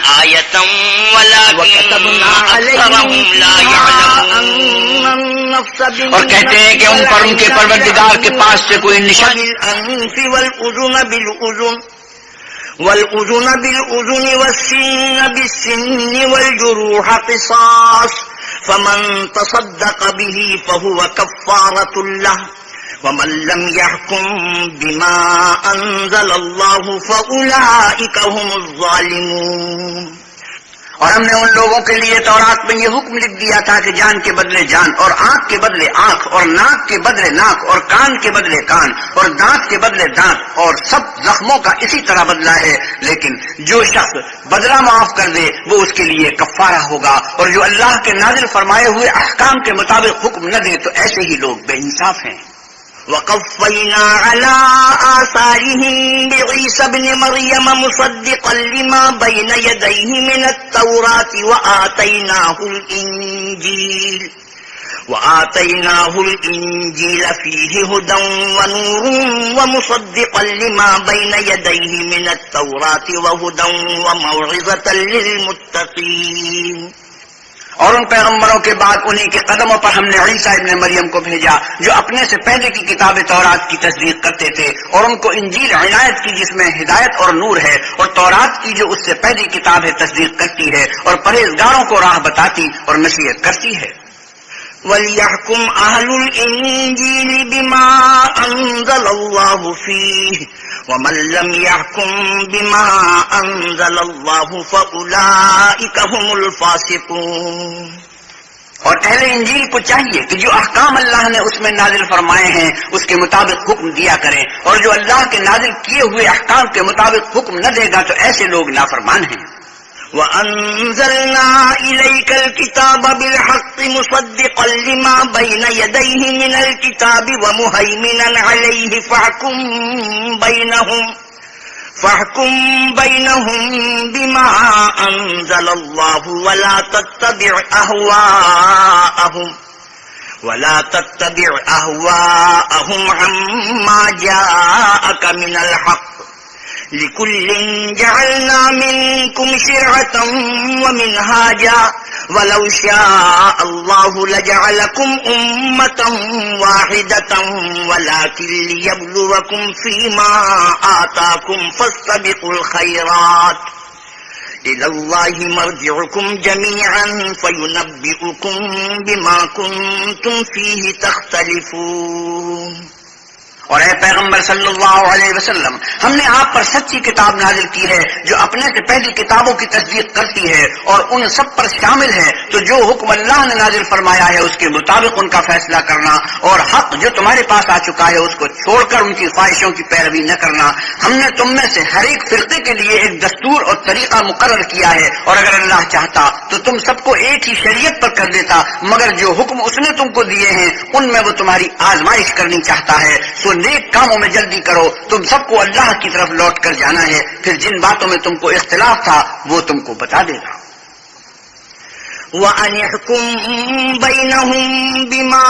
S2: اور کہتے ہیں کہ ان پر ان کے پروردگار کے پاس سے کوئی نشان
S1: والأذن بالأذن والسن بالسن والجروح قصاص فمن تصدق به فهو كفارة له ومن لم يحكم بما أنزل الله فأولئك هم الظالمون.
S2: اور ہم نے ان لوگوں کے لیے تورات میں یہ حکم لکھ دیا تھا کہ جان کے بدلے جان، اور آنکھ کے بدلے آنکھ، اور ناک کے بدلے ناک، اور کان کے بدلے کان، اور دانت کے بدلے دانت، اور سب زخموں کا اسی طرح بدلہ ہے. لیکن جو شخص بدلہ معاف کر دے وہ اس کے لیے کفارہ ہوگا، اور جو اللہ کے نازل فرمائے ہوئے احکام کے مطابق حکم نہ دے تو ایسے ہی لوگ بے انصاف ہیں.
S1: وقفينا على آثارهم بعيسى ابن مريم مصدقا لما بين يديه من التوراة وآتيناه الإنجيل فيه هدى ونور ومصدقا لما بين يديه من التوراة وهدى وموعظة للمتقين.
S2: اور ان پیغمبروں کے بعد انہی کے قدموں پر ہم نے عیسیٰ ابن مریم کو بھیجا جو اپنے سے پہلے کی کتاب تورات کی تصدیق کرتے تھے، اور ان کو انجیل عنایت کی جس میں ہدایت اور نور ہے، اور تورات کی جو اس سے پہلی کتاب ہے تصدیق کرتی ہے اور پرہیزگاروں کو راہ بتاتی اور نصیحت کرتی ہے.
S1: وَلْيَحْكُمْ أَهْلُ الْإِنجِيلِ بِمَا أَنزَلَ اللَّهُ فِيهِ وَمَنْ لَمْ يَحْكُمْ بِمَا أَنزَلَ اللَّهُ فَأُولَئِكَ هُمُ الْفَاسِقُونَ.
S2: اور اہل انجیل کو چاہیے کہ جو احکام اللہ نے اس میں نازل فرمائے ہیں اس کے مطابق حکم دیا کریں، اور جو اللہ کے نازل کیے ہوئے احکام کے مطابق حکم نہ دے گا تو ایسے لوگ نافرمان ہیں.
S1: وَأَنزَلْنَا إِلَيْكَ الْكِتَابَ بِالْحَقِّ مُصَدِّقًا لِمَا بَيْنَ يَدَيْهِ مِنَ الْكِتَابِ وَمُهَيْمِنًا عَلَيْهِ فَاحْكُم بَيْنَهُم بِمَا أَنزَلَ اللَّهُ وَلَا تَتَّبِعْ أَهْوَاءَهُمْ عَمَّا جَاءَكَ مِنَ الْحَقِّ لِكُلٍّ جَعَلْنَا مِنكُمْ شِرْعَةً وَمِنْهَاجًا وَلَوْ شَاءَ اللَّهُ لَجَعَلَكُمْ أُمَّةً وَاحِدَةً وَلَكِنْ لِيَبْلُوَكُمْ فِيمَا آتَاكُمْ فَاسْتَبِقُوا الْخَيْرَاتِ إِلَى اللَّهِ مَرْجِعُكُمْ جَمِيعًا فَيُنَبِّئُكُم بِمَا كُنتُمْ فِيهِ تَخْتَلِفُونَ.
S2: اور اے پیغمبر صلی اللہ علیہ وسلم، ہم نے آپ پر سچی کتاب نازل کی ہے جو اپنے سے پہلی کتابوں کی تصدیق کرتی ہے اور ان سب پر شامل ہے. تو جو حکم اللہ نے نازل فرمایا ہے اس کے مطابق ان کا فیصلہ کرنا، اور حق جو تمہارے پاس آ چکا ہے اس کو چھوڑ کر ان کی خواہشوں کی پیروی نہ کرنا. ہم نے تم میں سے ہر ایک فرقے کے لیے ایک دستور اور طریقہ مقرر کیا ہے، اور اگر اللہ چاہتا تو تم سب کو ایک ہی شریعت پر کر دیتا، مگر جو حکم اس نے تم کو دیے ہیں ان میں وہ تمہاری آزمائش کرنی چاہتا ہے. سو نیک کاموں میں جلدی کرو، تم سب کو اللہ کی طرف لوٹ کر جانا ہے، پھر جن باتوں میں تم کو اختلاف تھا وہ تم کو بتا دے گا.
S1: وَأَنِ احْكُم بَيْنَهُم بِمَا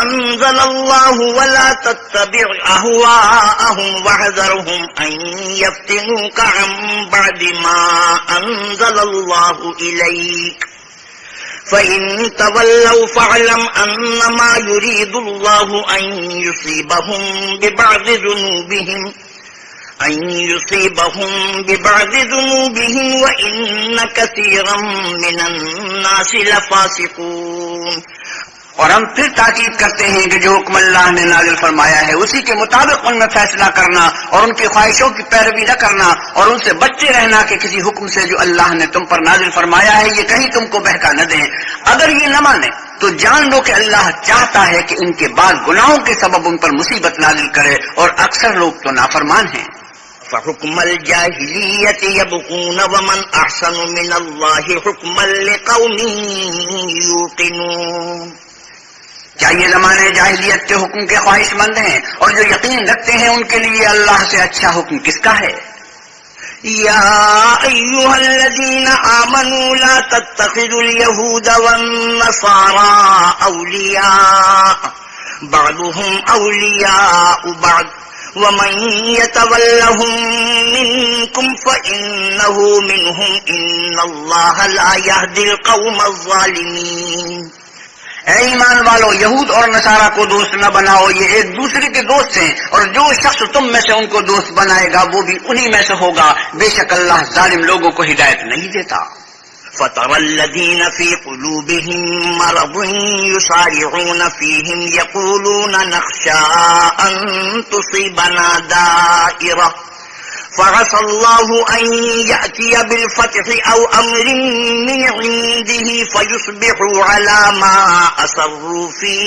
S1: أَنزَلَ اللَّهُ وَلَا تَتَّبِعْ أَهْوَاءَهُمْ وَاحْذَرْهُمْ أَن يَفْتِنُوكَ عَن بَعْدِ مَا أَنزَلَ اللَّهُ إِلَيْكَ فَإِن تَوَلَّوْا فَاعْلَمْ أَنَّمَا يُرِيدُ اللَّهُ أَن يُصِيبَهُم بِبَعْضِ ذُنُوبِهِمْ وَإِنَّ كَثِيرًا مِّنَ النَّاسِ لَفَاسِقُونَ.
S2: اور ہم پھر تاکید کرتے ہیں کہ جو حکم اللہ نے نازل فرمایا ہے اسی کے مطابق ان میں فیصلہ کرنا اور ان کی خواہشوں کی پیروی نہ کرنا اور ان سے بچتے رہنا کہ کسی حکم سے جو اللہ نے تم پر نازل فرمایا ہے یہ کہیں تم کو بہکا نہ دیں. اگر یہ نہ مانے تو جان لو کہ اللہ چاہتا ہے کہ ان کے بعد گناہوں کے سبب ان پر مصیبت نازل کرے، اور اکثر لوگ تو نافرمان ہیں.
S1: فَحُكْمَ الْجَاهِلِيَّةِ يَبْغُونَ وَمَنْ أَحْسَنُ مِنَ اللَّهِ حُكْمًا لِقَوْمٍ يُوقِنُونَ.
S2: کیا یہ زمانے جاہلیت کے حکم کے خواہش مند ہیں، اور جو یقین رکھتے ہیں ان کے لیے اللہ سے اچھا حکم کس کا ہے؟
S1: يا أيها الذين آمنوا لا تتخذوا اليهود والنصارى أولياء بعضهم أولياء بعض ومن يتولهم منكم فإنه منهم إن الله لا يهدي القوم الظالمين.
S2: اے ایمان والو، یہود اور نصارہ کو دوست نہ بناؤ، یہ ایک دوسرے کے دوست ہیں، اور جو شخص تم میں سے ان کو دوست بنائے گا وہ بھی انہی میں سے ہوگا، بے شک اللہ ظالم لوگوں کو ہدایت نہیں دیتا۔
S1: فَتَرَى الَّذِينَ فِي قُلُوبِهِم مَّرَضٌ يُسَارِعُونَ فِيهِمْ يَقُولُونَ نَخْشَىٰ أَن تُصِيبَنَا دَائِرَةٌ فَعَسَى اللَّهُ أَن يَأْتِيَ بِالْفَتْحِ أَوْ أَمْرٍ مِّنْ عِندِهِ فَيُصْبِحُوا عَلَىٰ مَا أَسَرُّوا فِي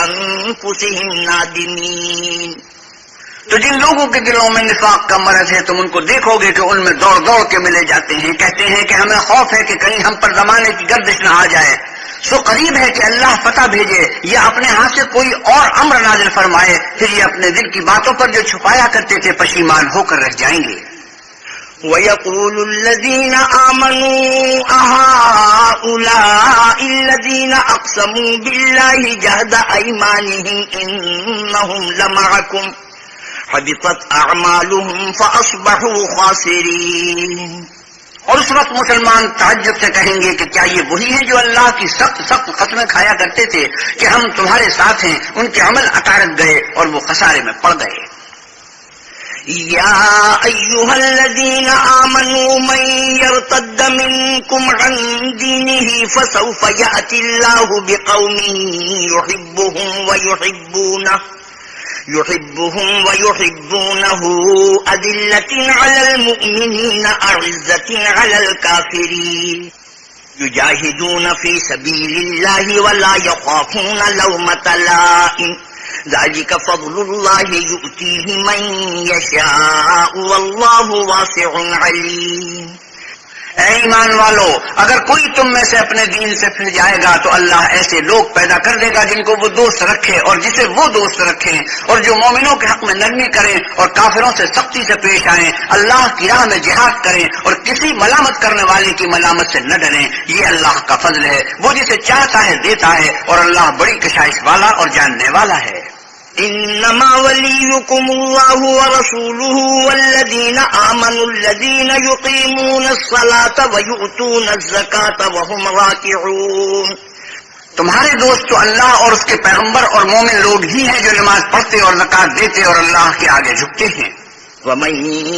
S1: أَنفُسِهِمْ نَادِمِينَ۔
S2: تو جن لوگوں کے دلوں میں نفاق کا مرض ہے تم ان کو دیکھو گے کہ ان میں دوڑ دوڑ کے ملے جاتے ہیں، کہتے ہیں کہ ہمیں خوف ہے کہ کہیں ہم پر زمانے کی گردش نہ آ جائے، سو قریب ہے کہ اللہ فتح بھیجے یا اپنے ہاتھ سے کوئی اور امر نازل فرمائے، پھر یہ اپنے دل کی باتوں پر جو چھپایا کرتے تھے پشیمان ہو کر رہ جائیں گے۔
S1: وَيَقُولُ الَّذِينَ آمَنُوا أَهَٰؤُلَاءِ الَّذِينَ أَقْسَمُوا بِاللَّهِ جَهْدَ أَيْمَانِهِمْ إِنَّهُمْ لَمَعَكُمْ حَبِطَتْ أَعْمَالُهُمْ فَأَصْبَحُوا خَاسِرِينَ۔
S2: اور اس وقت مسلمان تعجب سے کہیں گے کہ کیا یہ وہی ہیں جو اللہ کی سخت سخت قسمیں کھایا کرتے تھے کہ ہم تمہارے ساتھ ہیں، ان کے عمل اکارت گئے اور وہ خسارے میں پڑ گئے۔
S1: یا ایھا الذین آمنوا من یرتد منکم عن دینہ فسوف یأتی اللہ بقوم يحبهم ويحبونه أذلة على المؤمنين أعزة على الكافرين يجاهدون في سبيل الله ولا يخافون لومة لائم ذلك فضل الله يؤتيه من يشاء والله واسع عليم۔
S2: اے ایمان والو، اگر کوئی تم میں سے اپنے دین سے پھر جائے گا تو اللہ ایسے لوگ پیدا کر دے گا جن کو وہ دوست رکھے اور جسے وہ دوست رکھیں، اور جو مومنوں کے حق میں نرمی کریں اور کافروں سے سختی سے پیش آئیں، اللہ کی راہ میں جہاد کریں اور کسی ملامت کرنے والے کی ملامت سے نہ ڈریں۔ یہ اللہ کا فضل ہے، وہ جسے چاہتا ہے دیتا ہے، اور اللہ بڑی کشائش والا اور جاننے والا ہے۔
S1: انما وليكم الله ورسوله والذين آمنوا الذين يقيمون الصلاة ويؤتون الزكاة وهم راكعون۔
S2: تمہارے دوست تو اللہ اور اس کے پیغمبر اور مومن لوگ ہی ہیں جو نماز پڑھتے اور زکات دیتے اور اللہ کے آگے جھکتے ہیں۔
S1: ومن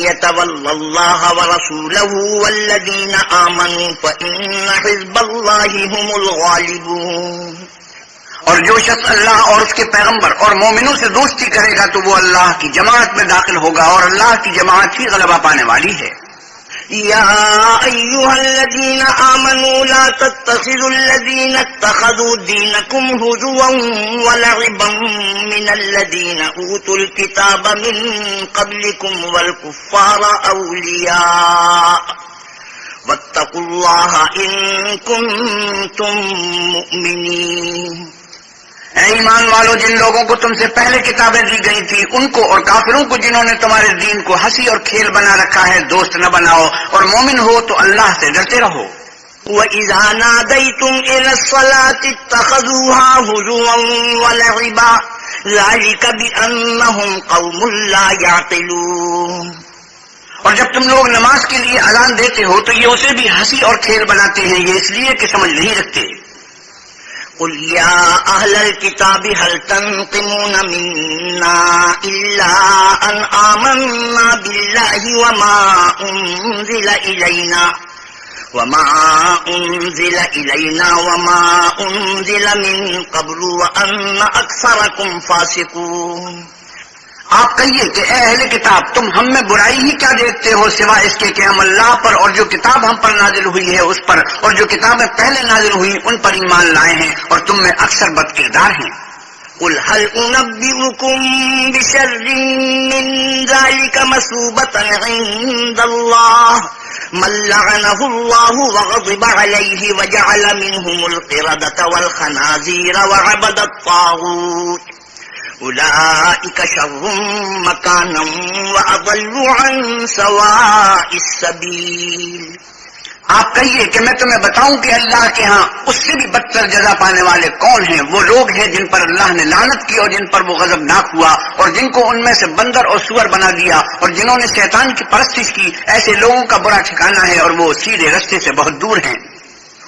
S1: يتول الله ورسوله والذين آمنوا فإن حزب الله هم الغالبون۔
S2: اور جو شخص اللہ اور اس کے پیغمبر اور مومنوں سے دوستی کرے گا تو وہ اللہ کی جماعت میں داخل ہوگا، اور اللہ کی جماعت ہی غلبہ پانے والی ہے۔
S1: یا ایھا الذین آمنوا لا تتخذوا الذین اتخذوا دینکم ہزوا ولعبا من الذین اوتوا الکتاب من قبلکم والکفار اولیاء واتقوا اللہ ان کنتم مؤمنین۔
S2: اے ایمان والو، جن لوگوں کو تم سے پہلے کتابیں دی گئی تھی ان کو اور کافروں کو جنہوں نے تمہارے دین کو ہنسی اور کھیل بنا رکھا ہے دوست نہ بناؤ، اور مومن ہو تو اللہ سے ڈرتے رہو۔
S1: وَإِذَا نَادَيْتُمْ إِلَى الصَّلَاةِ اتَّخَذُوهَا هُزُوًا وَلَعِبًا ذَلِكَ بِأَنَّهُمْ قَوْمٌ لَا يَعْقِلُونَ۔
S2: اور جب تم لوگ نماز کے لیے اذان دیتے ہو تو یہ اسے بھی ہنسی اور کھیل بناتے ہیں، یہ اس لیے کہ سمجھ نہیں رکھتے۔
S1: قل يا أهل الكتاب هل تنقمون منا إلا أن آمنا بالله وما أنزل إلينا وما أنزل من قبل وأن أكثركم فاسقون۔
S2: آپ کہیے کہ اے اہل کتاب، تم ہم میں برائی ہی کیا دیکھتے ہو سوائے اس کے کہ ہم اللہ پر اور جو کتاب ہم پر نازل ہوئی ہے اس پر اور جو کتابیں پہلے نازل ہوئی ان پر ایمان لائے ہیں، اور تم میں اکثر بد کردار ہیں۔
S1: قل هل أنبئكم بشر من ذلك مثوبة عند الله من لعنه الله وغضب عليه وجعل منهم القردة والخنازير وعبد الطاغوت أولئك شر مكانا وأضل عن سواء السبيل۔
S2: آپ کہیے کہ میں تمہیں بتاؤں کہ اللہ کے ہاں اس سے بھی بدتر جزا پانے والے کون ہیں؟ وہ لوگ ہیں جن پر اللہ نے لعنت کی اور جن پر وہ غضبناک ہوا، اور جن کو ان میں سے بندر اور سور بنا دیا، اور جنہوں نے شیطان کی پرستش کی، ایسے لوگوں کا برا ٹھکانہ ہے اور وہ سیدھے رستے سے بہت دور ہیں۔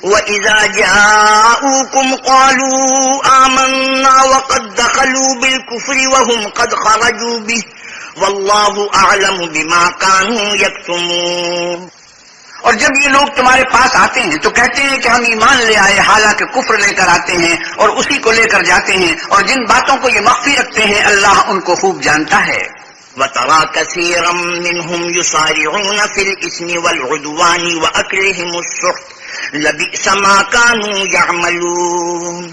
S1: وَإِذَا جَاءُوكُمْ قَالُوا آمَنَّا وَقَدْ دَخَلُوا بِالْكُفْرِ وَهُمْ قَدْ خَرَجُوا بِهِ وَاللَّهُ أَعْلَمُ بِمَا كَانُوا يَكْتُمُونَ۔
S2: اور جب یہ لوگ تمہارے پاس آتے ہیں تو کہتے ہیں کہ ہم ایمان لے آئے، حالانکہ کفر لے کر آتے ہیں اور اسی کو لے کر جاتے ہیں، اور جن باتوں کو یہ مخفی رکھتے ہیں اللہ ان کو خوب جانتا ہے۔
S1: وَتَرَى كَثِيرًا مِّنْهُمْ يُسَارِعُونَ فِي الْإِثْمِ وَالْعُدْوَانِ وَأَكْلِهِمُ السُّحْتَ لَبِئْسَ مَا كَانُوا يَعْمَلُونَ۔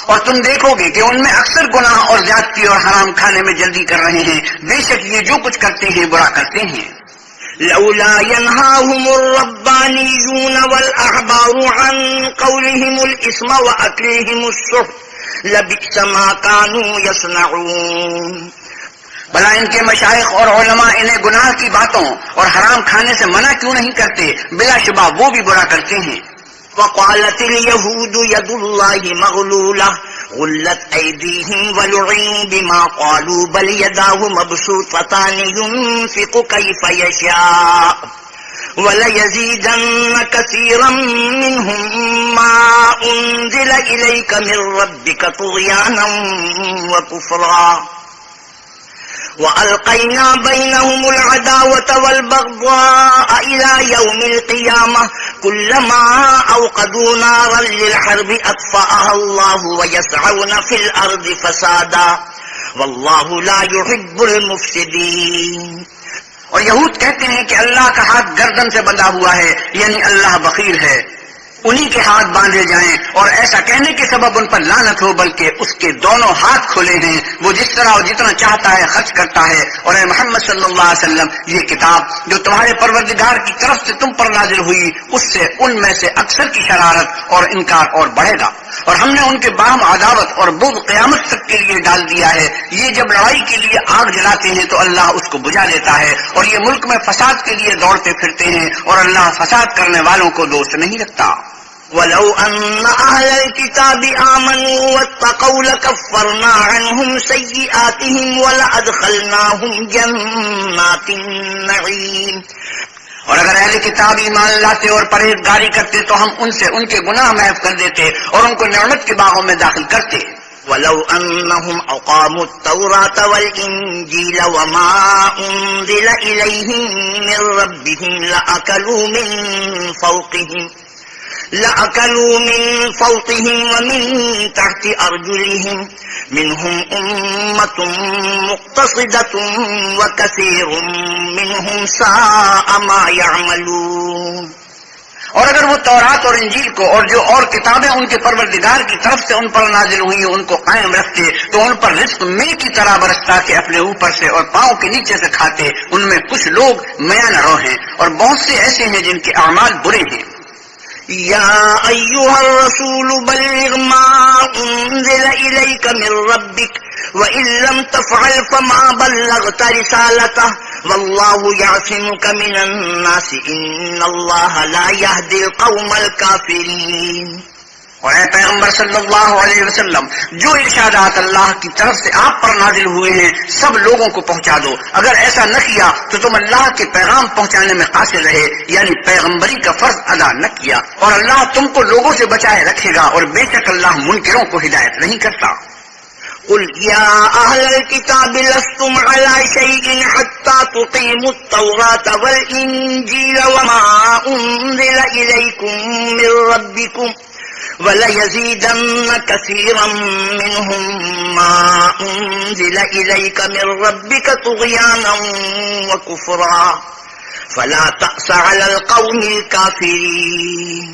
S2: اور تم دیکھو گے کہ ان میں اکثر گناہ اور زیادتی اور حرام کھانے میں جلدی کر رہے ہیں، بے شک یہ جو کچھ کرتے ہیں برا کرتے ہیں۔
S1: لولا ينهاهم الربانيون والأحبار عن قولهم الإثم وأكلهم السحت لبئس ما كانوا يصنعون۔
S2: بھلا ان کے مشائخ اور علماء انہیں گناہ کی باتوں اور حرام کھانے سے منع کیوں نہیں کرتے؟ بلا شبہ وہ بھی برا کرتے ہیں۔
S1: وقالت اليهود يد الله مغلولة غلت أيديهم ولعنوا بما قالوا بل يداه مبسوطتان ينفق كيف يشاء وليزيدن كثيرا منهم ما أنزل إليك من ربك طغيانا وكفرا وَأَلْقَيْنَا بَيْنَهُمُ الْعَدَاوَةَ وَالْبَغْضَاءَ إِلَى يَوْمِ الْقِيَامَةِ كُلَّمَا أَوْقَدُوا نَارًا لِلْحَرْبِ أَطْفَأَهَا اللَّهُ وَيَسْعَوْنَ فِي الْأَرْضِ فَسَادًا وَاللَّهُ لَا يُحِبُّ الْمُفْسِدِينَ۔
S2: اور یہود کہتے ہیں کہ اللہ کا ہاتھ گردن سے بندھا ہوا ہے، یعنی اللہ بخیل ہے، انہی کے ہاتھ باندھے جائیں، اور ایسا کہنے کے سبب ان پر لعنت ہو، بلکہ اس کے دونوں ہاتھ کھلے ہیں، وہ جس طرح اور جتنا چاہتا ہے خرچ کرتا ہے۔ اور اے محمد صلی اللہ علیہ وسلم، یہ کتاب جو تمہارے پروردگار کی طرف سے تم پر نازل ہوئی، اس سے ان میں سے اکثر کی شرارت اور انکار اور بڑھے گا، اور ہم نے ان کے باہم عداوت اور بغض قیامت تک کے لیے ڈال دیا ہے۔ یہ جب لڑائی کے لیے آگ جلاتے ہیں تو اللہ اس کو بجھا دیتا ہے، اور یہ ملک میں فساد کے لیے دوڑتے پھرتے ہیں، اور اللہ فساد کرنے والوں کو دوست نہیں رکھتا۔
S1: وَلَوْ أَنَّ أَهْلَ الْكِتَابِ آمَنُوا وَاتَّقَوْا لَكَفَّرْنَا عَنْهُمْ سَيِّئَاتِهِمْ وَلَأَدْخَلْنَاهُمْ جَنَّاتِ النَّعِيمِ۔
S2: اور اگر اہل کتاب ایمان لاتے اور پرہیزگاری کرتے تو ہم ان سے ان کے گناہ محو کر دیتے اور ان کو نعمت کے باغوں میں داخل کرتے۔
S1: وَلَوْ أَنَّهُمْ أَقَامُوا التَّوْرَاةَ وَالْإِنْجِيلَ وَمَا أُنْزِلَ إِلَيْهِمْ مِنْ رَبِّهِمْ لَأَكَلُوا مِنْ فَوْقِهِمْ وَمِنْ تَحْتِ أَرْجُلِهِمْ مِنْهُمْ أُمَّةٌ مُقْتَصِدَةٌ وَكَثِيرٌ مِنْهُمْ سَاءَ مَا يَعْمَلُونَ۔
S2: اور اگر وہ تورات اور انجیل کو اور جو اور کتابیں ان کے پروردگار کی طرف سے ان پر نازل ہوئی ان کو قائم رکھتے تو ان پر رزق مے کی طرح برستا کہ اپنے اوپر سے اور پاؤں کے نیچے سے کھاتے۔ ان میں کچھ لوگ میاں نہ رو ہیں اور بہت سے ایسے ہیں جن کے اعمال برے ہیں۔
S1: يا أيها الرسول بلغ ما أنزل إليك من ربك وإن لم تفعل فما بلغت رسالته والله يعصمك من الناس إن الله لا يهدي القوم الكافرين۔
S2: اور اے پیغمبر صلی اللہ علیہ وسلم، جو ارشادات اللہ کی طرف سے آپ پر نازل ہوئے ہیں سب لوگوں کو پہنچا دو۔ اگر ایسا نہ کیا تو تم اللہ کے پیغام پہنچانے میں قاصر رہے، یعنی پیغمبری کا فرض ادا نہ کیا، اور اللہ تم کو لوگوں سے بچائے رکھے گا، اور بے شک اللہ منکروں کو ہدایت نہیں کرتا۔
S1: قل يا أهل الكتاب لستم على شيء حتى تقيموا التوراة والإنجيل وما أنزل إليكم من ربكم وَلَيَزِيدَنَّ كَثِيرًا مِّنْهُمْ مَا أُنزِلَ إِلَيْكَ مِن رَّبِّكَ طُغْيَانًا وَكُفْرًا فَلَا تَأْسَ عَلَى الْقَوْمِ الْكَافِرِينَ۔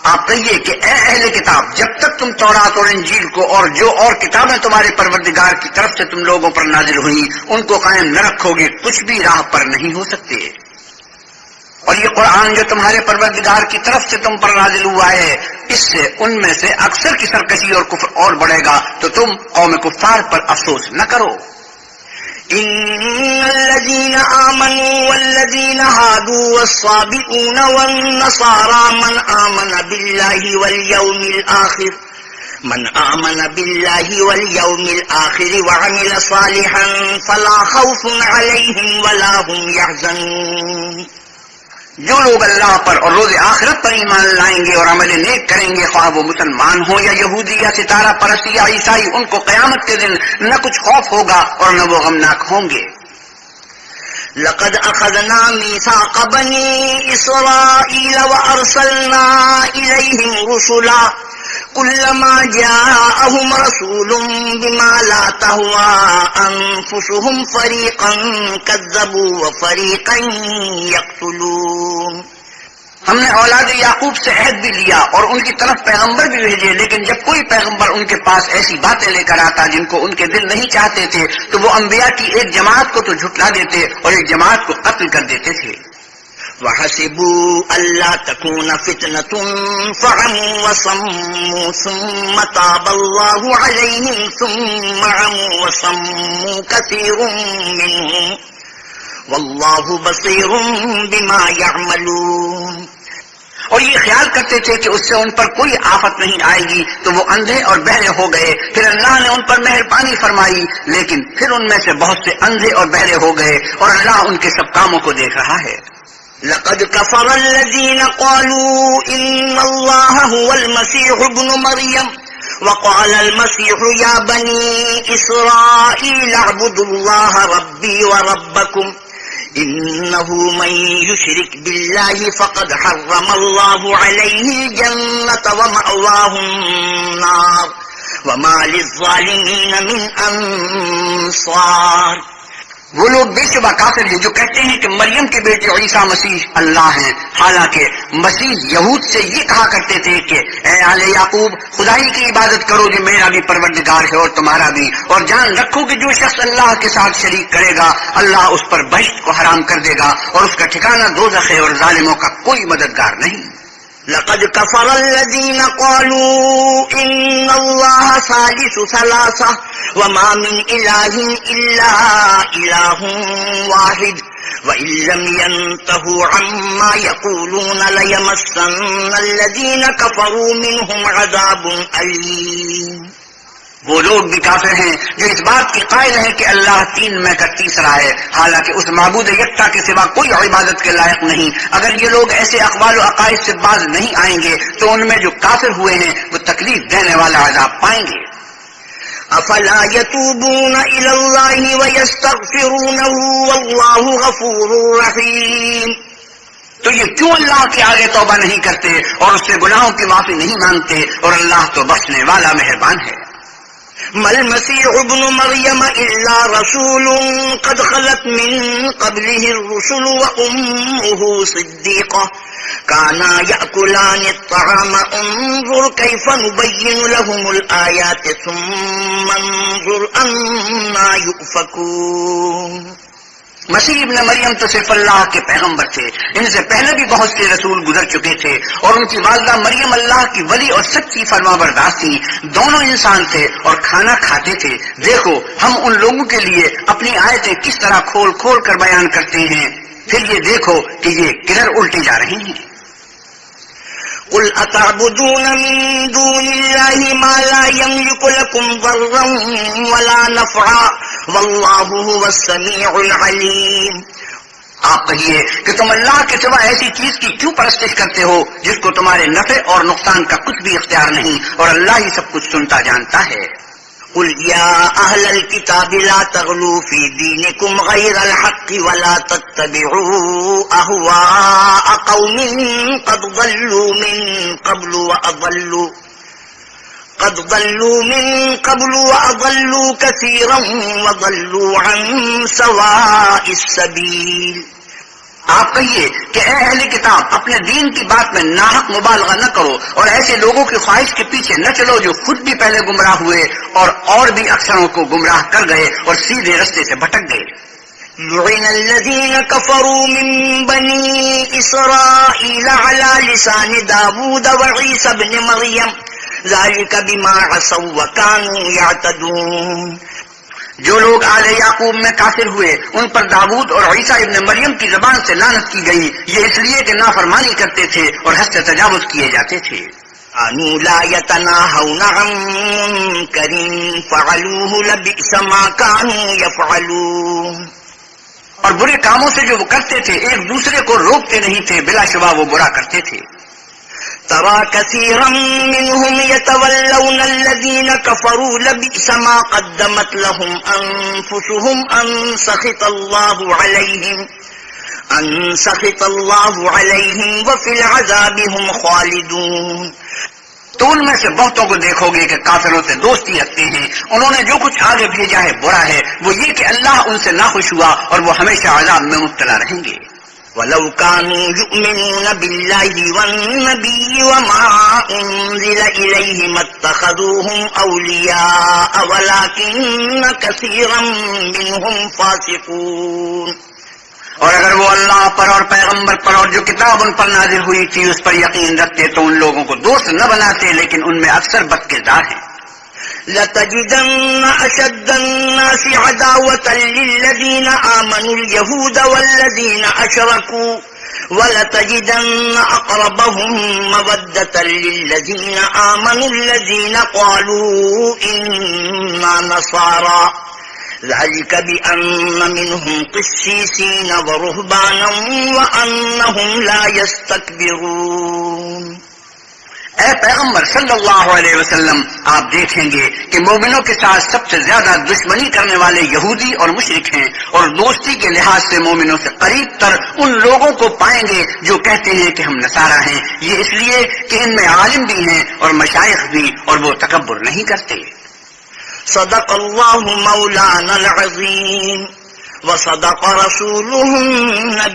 S2: آپ کہیے کہ اے اہل کتاب، جب تک تم تورات اور انجیل کو اور جو اور کتابیں تمہارے پروردگار کی طرف سے تم لوگوں پر نازل ہوئیں ان کو قائم نہ رکھو گے کچھ بھی راہ پر نہیں ہو سکتے۔ اور یہ قرآن جو تمہارے پروردگار کی طرف سے تم پر نازل ہوا ہے اس سے ان میں سے اکثر کی سرکشی اور کفر اور بڑھے گا، تو تم قوم کفار پر افسوس نہ کرو۔
S1: إن الذين آمنوا والذين هادوا والصابئون والنصارى من آمن بالله واليوم الآخر وعمل صالحا فلا خوف عليهم ولا هم يحزنون۔
S2: جو لوگ اللہ پر اور روز آخرت پر ایمان لائیں گے اور عمل نیک کریں گے، خواہ وہ مسلمان ہوں یا یہودی یا ستارہ پرستی یا عیسائی، ان کو قیامت کے دن نہ کچھ خوف ہوگا اور نہ وہ غمناک ہوں گے۔
S1: لقد اخذنا ميثاق بني اسرائيل وارسلنا اليهم رسلا كلما جاءهم رسول بما لا تهوى انفسهم فريقا كذبوا وفريقا يقتلون۔
S2: ہم نے اولاد یعقوب سے عہد بھی لیا اور ان کی طرف پیغمبر بھی بھیجے، لیکن جب کوئی پیغمبر ان کے پاس ایسی باتیں لے کر آتا جن کو ان کے دل نہیں چاہتے تھے تو وہ انبیاء کی ایک جماعت کو تو جھٹلا دیتے اور ایک جماعت کو قتل کر دیتے تھے۔
S1: وحسبوا ألا تكون فتنة فعموا وصموا ثم تاب الله عليهم ثم عموا وصموا كثير منهم والله بصير بما يعملون۔
S2: اور یہ خیال کرتے تھے کہ اس سے ان پر کوئی آفت نہیں آئے گی تو وہ اندھے اور بہرے ہو گئے، پھر اللہ نے ان پر مہربانی فرمائی، لیکن پھر ان میں سے بہت سے اندھے اور بہرے ہو گئے اور اللہ ان کے سب کاموں کو دیکھ رہا ہے۔
S1: لقد كفر الذين قالوا إن الله هو المسيح ابن مريم وقال المسيح يا بني إسرائيل اعبدوا الله ربي وربكم إنه من يشرك بالله فقد حرم الله عليه الجنة ومأواه النار وما للظالمين من أنصار۔
S2: وہ لوگ بے شبہ کافر ہیں جو کہتے ہیں کہ مریم کے بیٹے عیسیٰ مسیح اللہ ہیں، حالانکہ مسیح یہود سے یہ کہا کرتے تھے کہ اے آل یعقوب خدائی کی عبادت کرو جو میرا بھی پروردگار ہے اور تمہارا بھی، اور جان رکھو کہ جو شخص اللہ کے ساتھ شریک کرے گا اللہ اس پر بہشت کو حرام کر دے گا اور اس کا ٹھکانہ دوزخ ہے اور ظالموں کا کوئی مددگار نہیں۔
S1: لقد كفر الذين قالوا إن الله ثالث ثلاثة وما من إله إلا إله واحد وإن لم ينتهوا عما يقولون ليمسن الذين كفروا منهم عذاب أليم۔
S2: وہ لوگ بھی کافر ہیں جو اس بات کی قائل ہیں کہ اللہ تین میں کا تیسرا ہے، حالانکہ اس معبود یکتا کے سوا کوئی عبادت کے لائق نہیں۔ اگر یہ لوگ ایسے اقوال و عقائد سے باز نہیں آئیں گے تو ان میں جو کافر ہوئے ہیں وہ تکلیف دینے والا عذاب پائیں گے۔
S1: افلا يتوبون الى الله ويستغفرونه والله غفور رحيم۔
S2: تو یہ کیوں اللہ کے آگے توبہ نہیں کرتے اور اس سے گناہوں کی معافی نہیں مانگتے، اور اللہ تو بخشنے والا مہربان ہے۔
S1: ما المسيح ابن مريم إلا رسول قد خلت من قبله الرسل وأمه صديقة كانا يأكلان الطعام انظر كيف نبين لهم الآيات ثم انظر أنا يؤفكون۔
S2: مسیح ابن مریم تو صرف اللہ کے پیغمبر تھے، ان سے پہلے بھی بہت سے رسول گزر چکے تھے، اور ان کی والدہ مریم اللہ کی ولی اور سچی فرمانبردار تھی، دونوں انسان تھے اور کھانا کھاتے تھے۔ دیکھو ہم ان لوگوں کے لیے اپنی آیتیں کس طرح کھول کھول کر بیان کرتے ہیں، پھر یہ دیکھو کہ یہ کدھر الٹی جا رہی ہیں۔
S1: قل اتعبدون من دون الله ما لا يملك لكم ضرا ولا نفعا والله هو السميع العليم۔
S2: آپ کہیے کہ تم اللہ کے سوا ایسی چیز کی کیوں پرستش کرتے ہو جس کو تمہارے نفع اور نقصان کا کچھ بھی اختیار نہیں، اور اللہ ہی سب کچھ سنتا جانتا ہے۔
S1: قل يا أهل الكتاب لا تغلوا في دينكم غير الحق ولا تتبعوا أهواء قوم قد ضلوا من قبل وأضلوا كثيرا وضلوا عن سواء السبيل۔
S2: آپ کہیے کہ اے اہل کتاب اپنے دین کی بات میں ناحق مبالغہ نہ کرو اور ایسے لوگوں کی خواہش کے پیچھے نہ چلو جو خود بھی پہلے گمراہ ہوئے اور بھی اکثروں کو گمراہ کر گئے اور سیدھے رستے سے بھٹک گئے۔
S1: لعن الذين كفروا من بني إسرائيل على لسان داود وعيسى بن مريم ذلك بما عصوا وكانوا يعتدون۔
S2: جو لوگ آل یعقوب میں کافر ہوئے ان پر داود اور عیسیٰ ابن مریم کی زبان سے لعنت کی گئی، یہ اس لیے کہ نافرمانی کرتے تھے اور حد سے تجاوز کیے جاتے تھے۔
S1: كانوا لا يتناهون عن منكر فعلوه لبئس ما كانوا يفعلون۔
S2: اور برے کاموں سے جو وہ کرتے تھے ایک دوسرے کو روکتے نہیں تھے، بلا شبہ وہ برا کرتے تھے۔
S1: ترى كثيرا منهم يتولون الذين كفروا لبئس ما قدمت لهم أنفسهم أن سخط الله عليهم وفي العذاب هم خالدون۔
S2: تو ان میں سے بہتوں کو دیکھو گے کہ کافروں سے دوستی رکھتے ہیں، انہوں نے جو کچھ آگے بھیجا ہے برا ہے، وہ یہ کہ اللہ ان سے ناخوش ہوا اور وہ ہمیشہ عذاب میں مبتلا رہیں گے۔
S1: وَلَوْ كَانُوا يُؤْمِنُونَ بِاللَّهِ وَالنَّبِيِّ وَمَا أُنزِلَ إِلَيْهِ مَا اتَّخَذُوهُمْ أَوْلِيَاءَ وَلَكِنَّ كَثِيرًا مِّنْهُمْ فَاسِقُونَ۔
S2: اور اگر وہ اللہ پر اور پیغمبر پر اور جو کتاب ان پر نازل ہوئی تھی اس پر یقین رکھتے تو ان لوگوں کو دوست نہ بناتے، لیکن ان میں اکثر بدکردار ہیں۔
S1: لَتَجِدَنَّ أَشَدَّ النَّاسِ عَدَاوَةً لِّلَّذِينَ آمَنُوا الْيَهُودَ وَالَّذِينَ أَشْرَكُوا وَلَتَجِدَنَّ أَقْرَبَهُم مَّوَدَّةً لِّلَّذِينَ آمَنُوا الَّذِينَ قَالُوا إِنَّا نَصَارَىٰ ذلك بأن منهم قسيسين ورهبانا وأنهم لا يستكبرون۔
S2: اے پیغمبر صلی اللہ علیہ وسلم، آپ دیکھیں گے کہ مومنوں کے ساتھ سب سے زیادہ دشمنی کرنے والے یہودی اور مشرک ہیں، اور دوستی کے لحاظ سے مومنوں سے قریب تر ان لوگوں کو پائیں گے جو کہتے ہیں کہ ہم نصارہ ہیں، یہ اس لیے کہ ان میں عالم بھی ہیں اور مشائخ بھی، اور وہ تکبر نہیں کرتے۔
S1: صدق الله مولانا العظيم وصدق رسوله النبي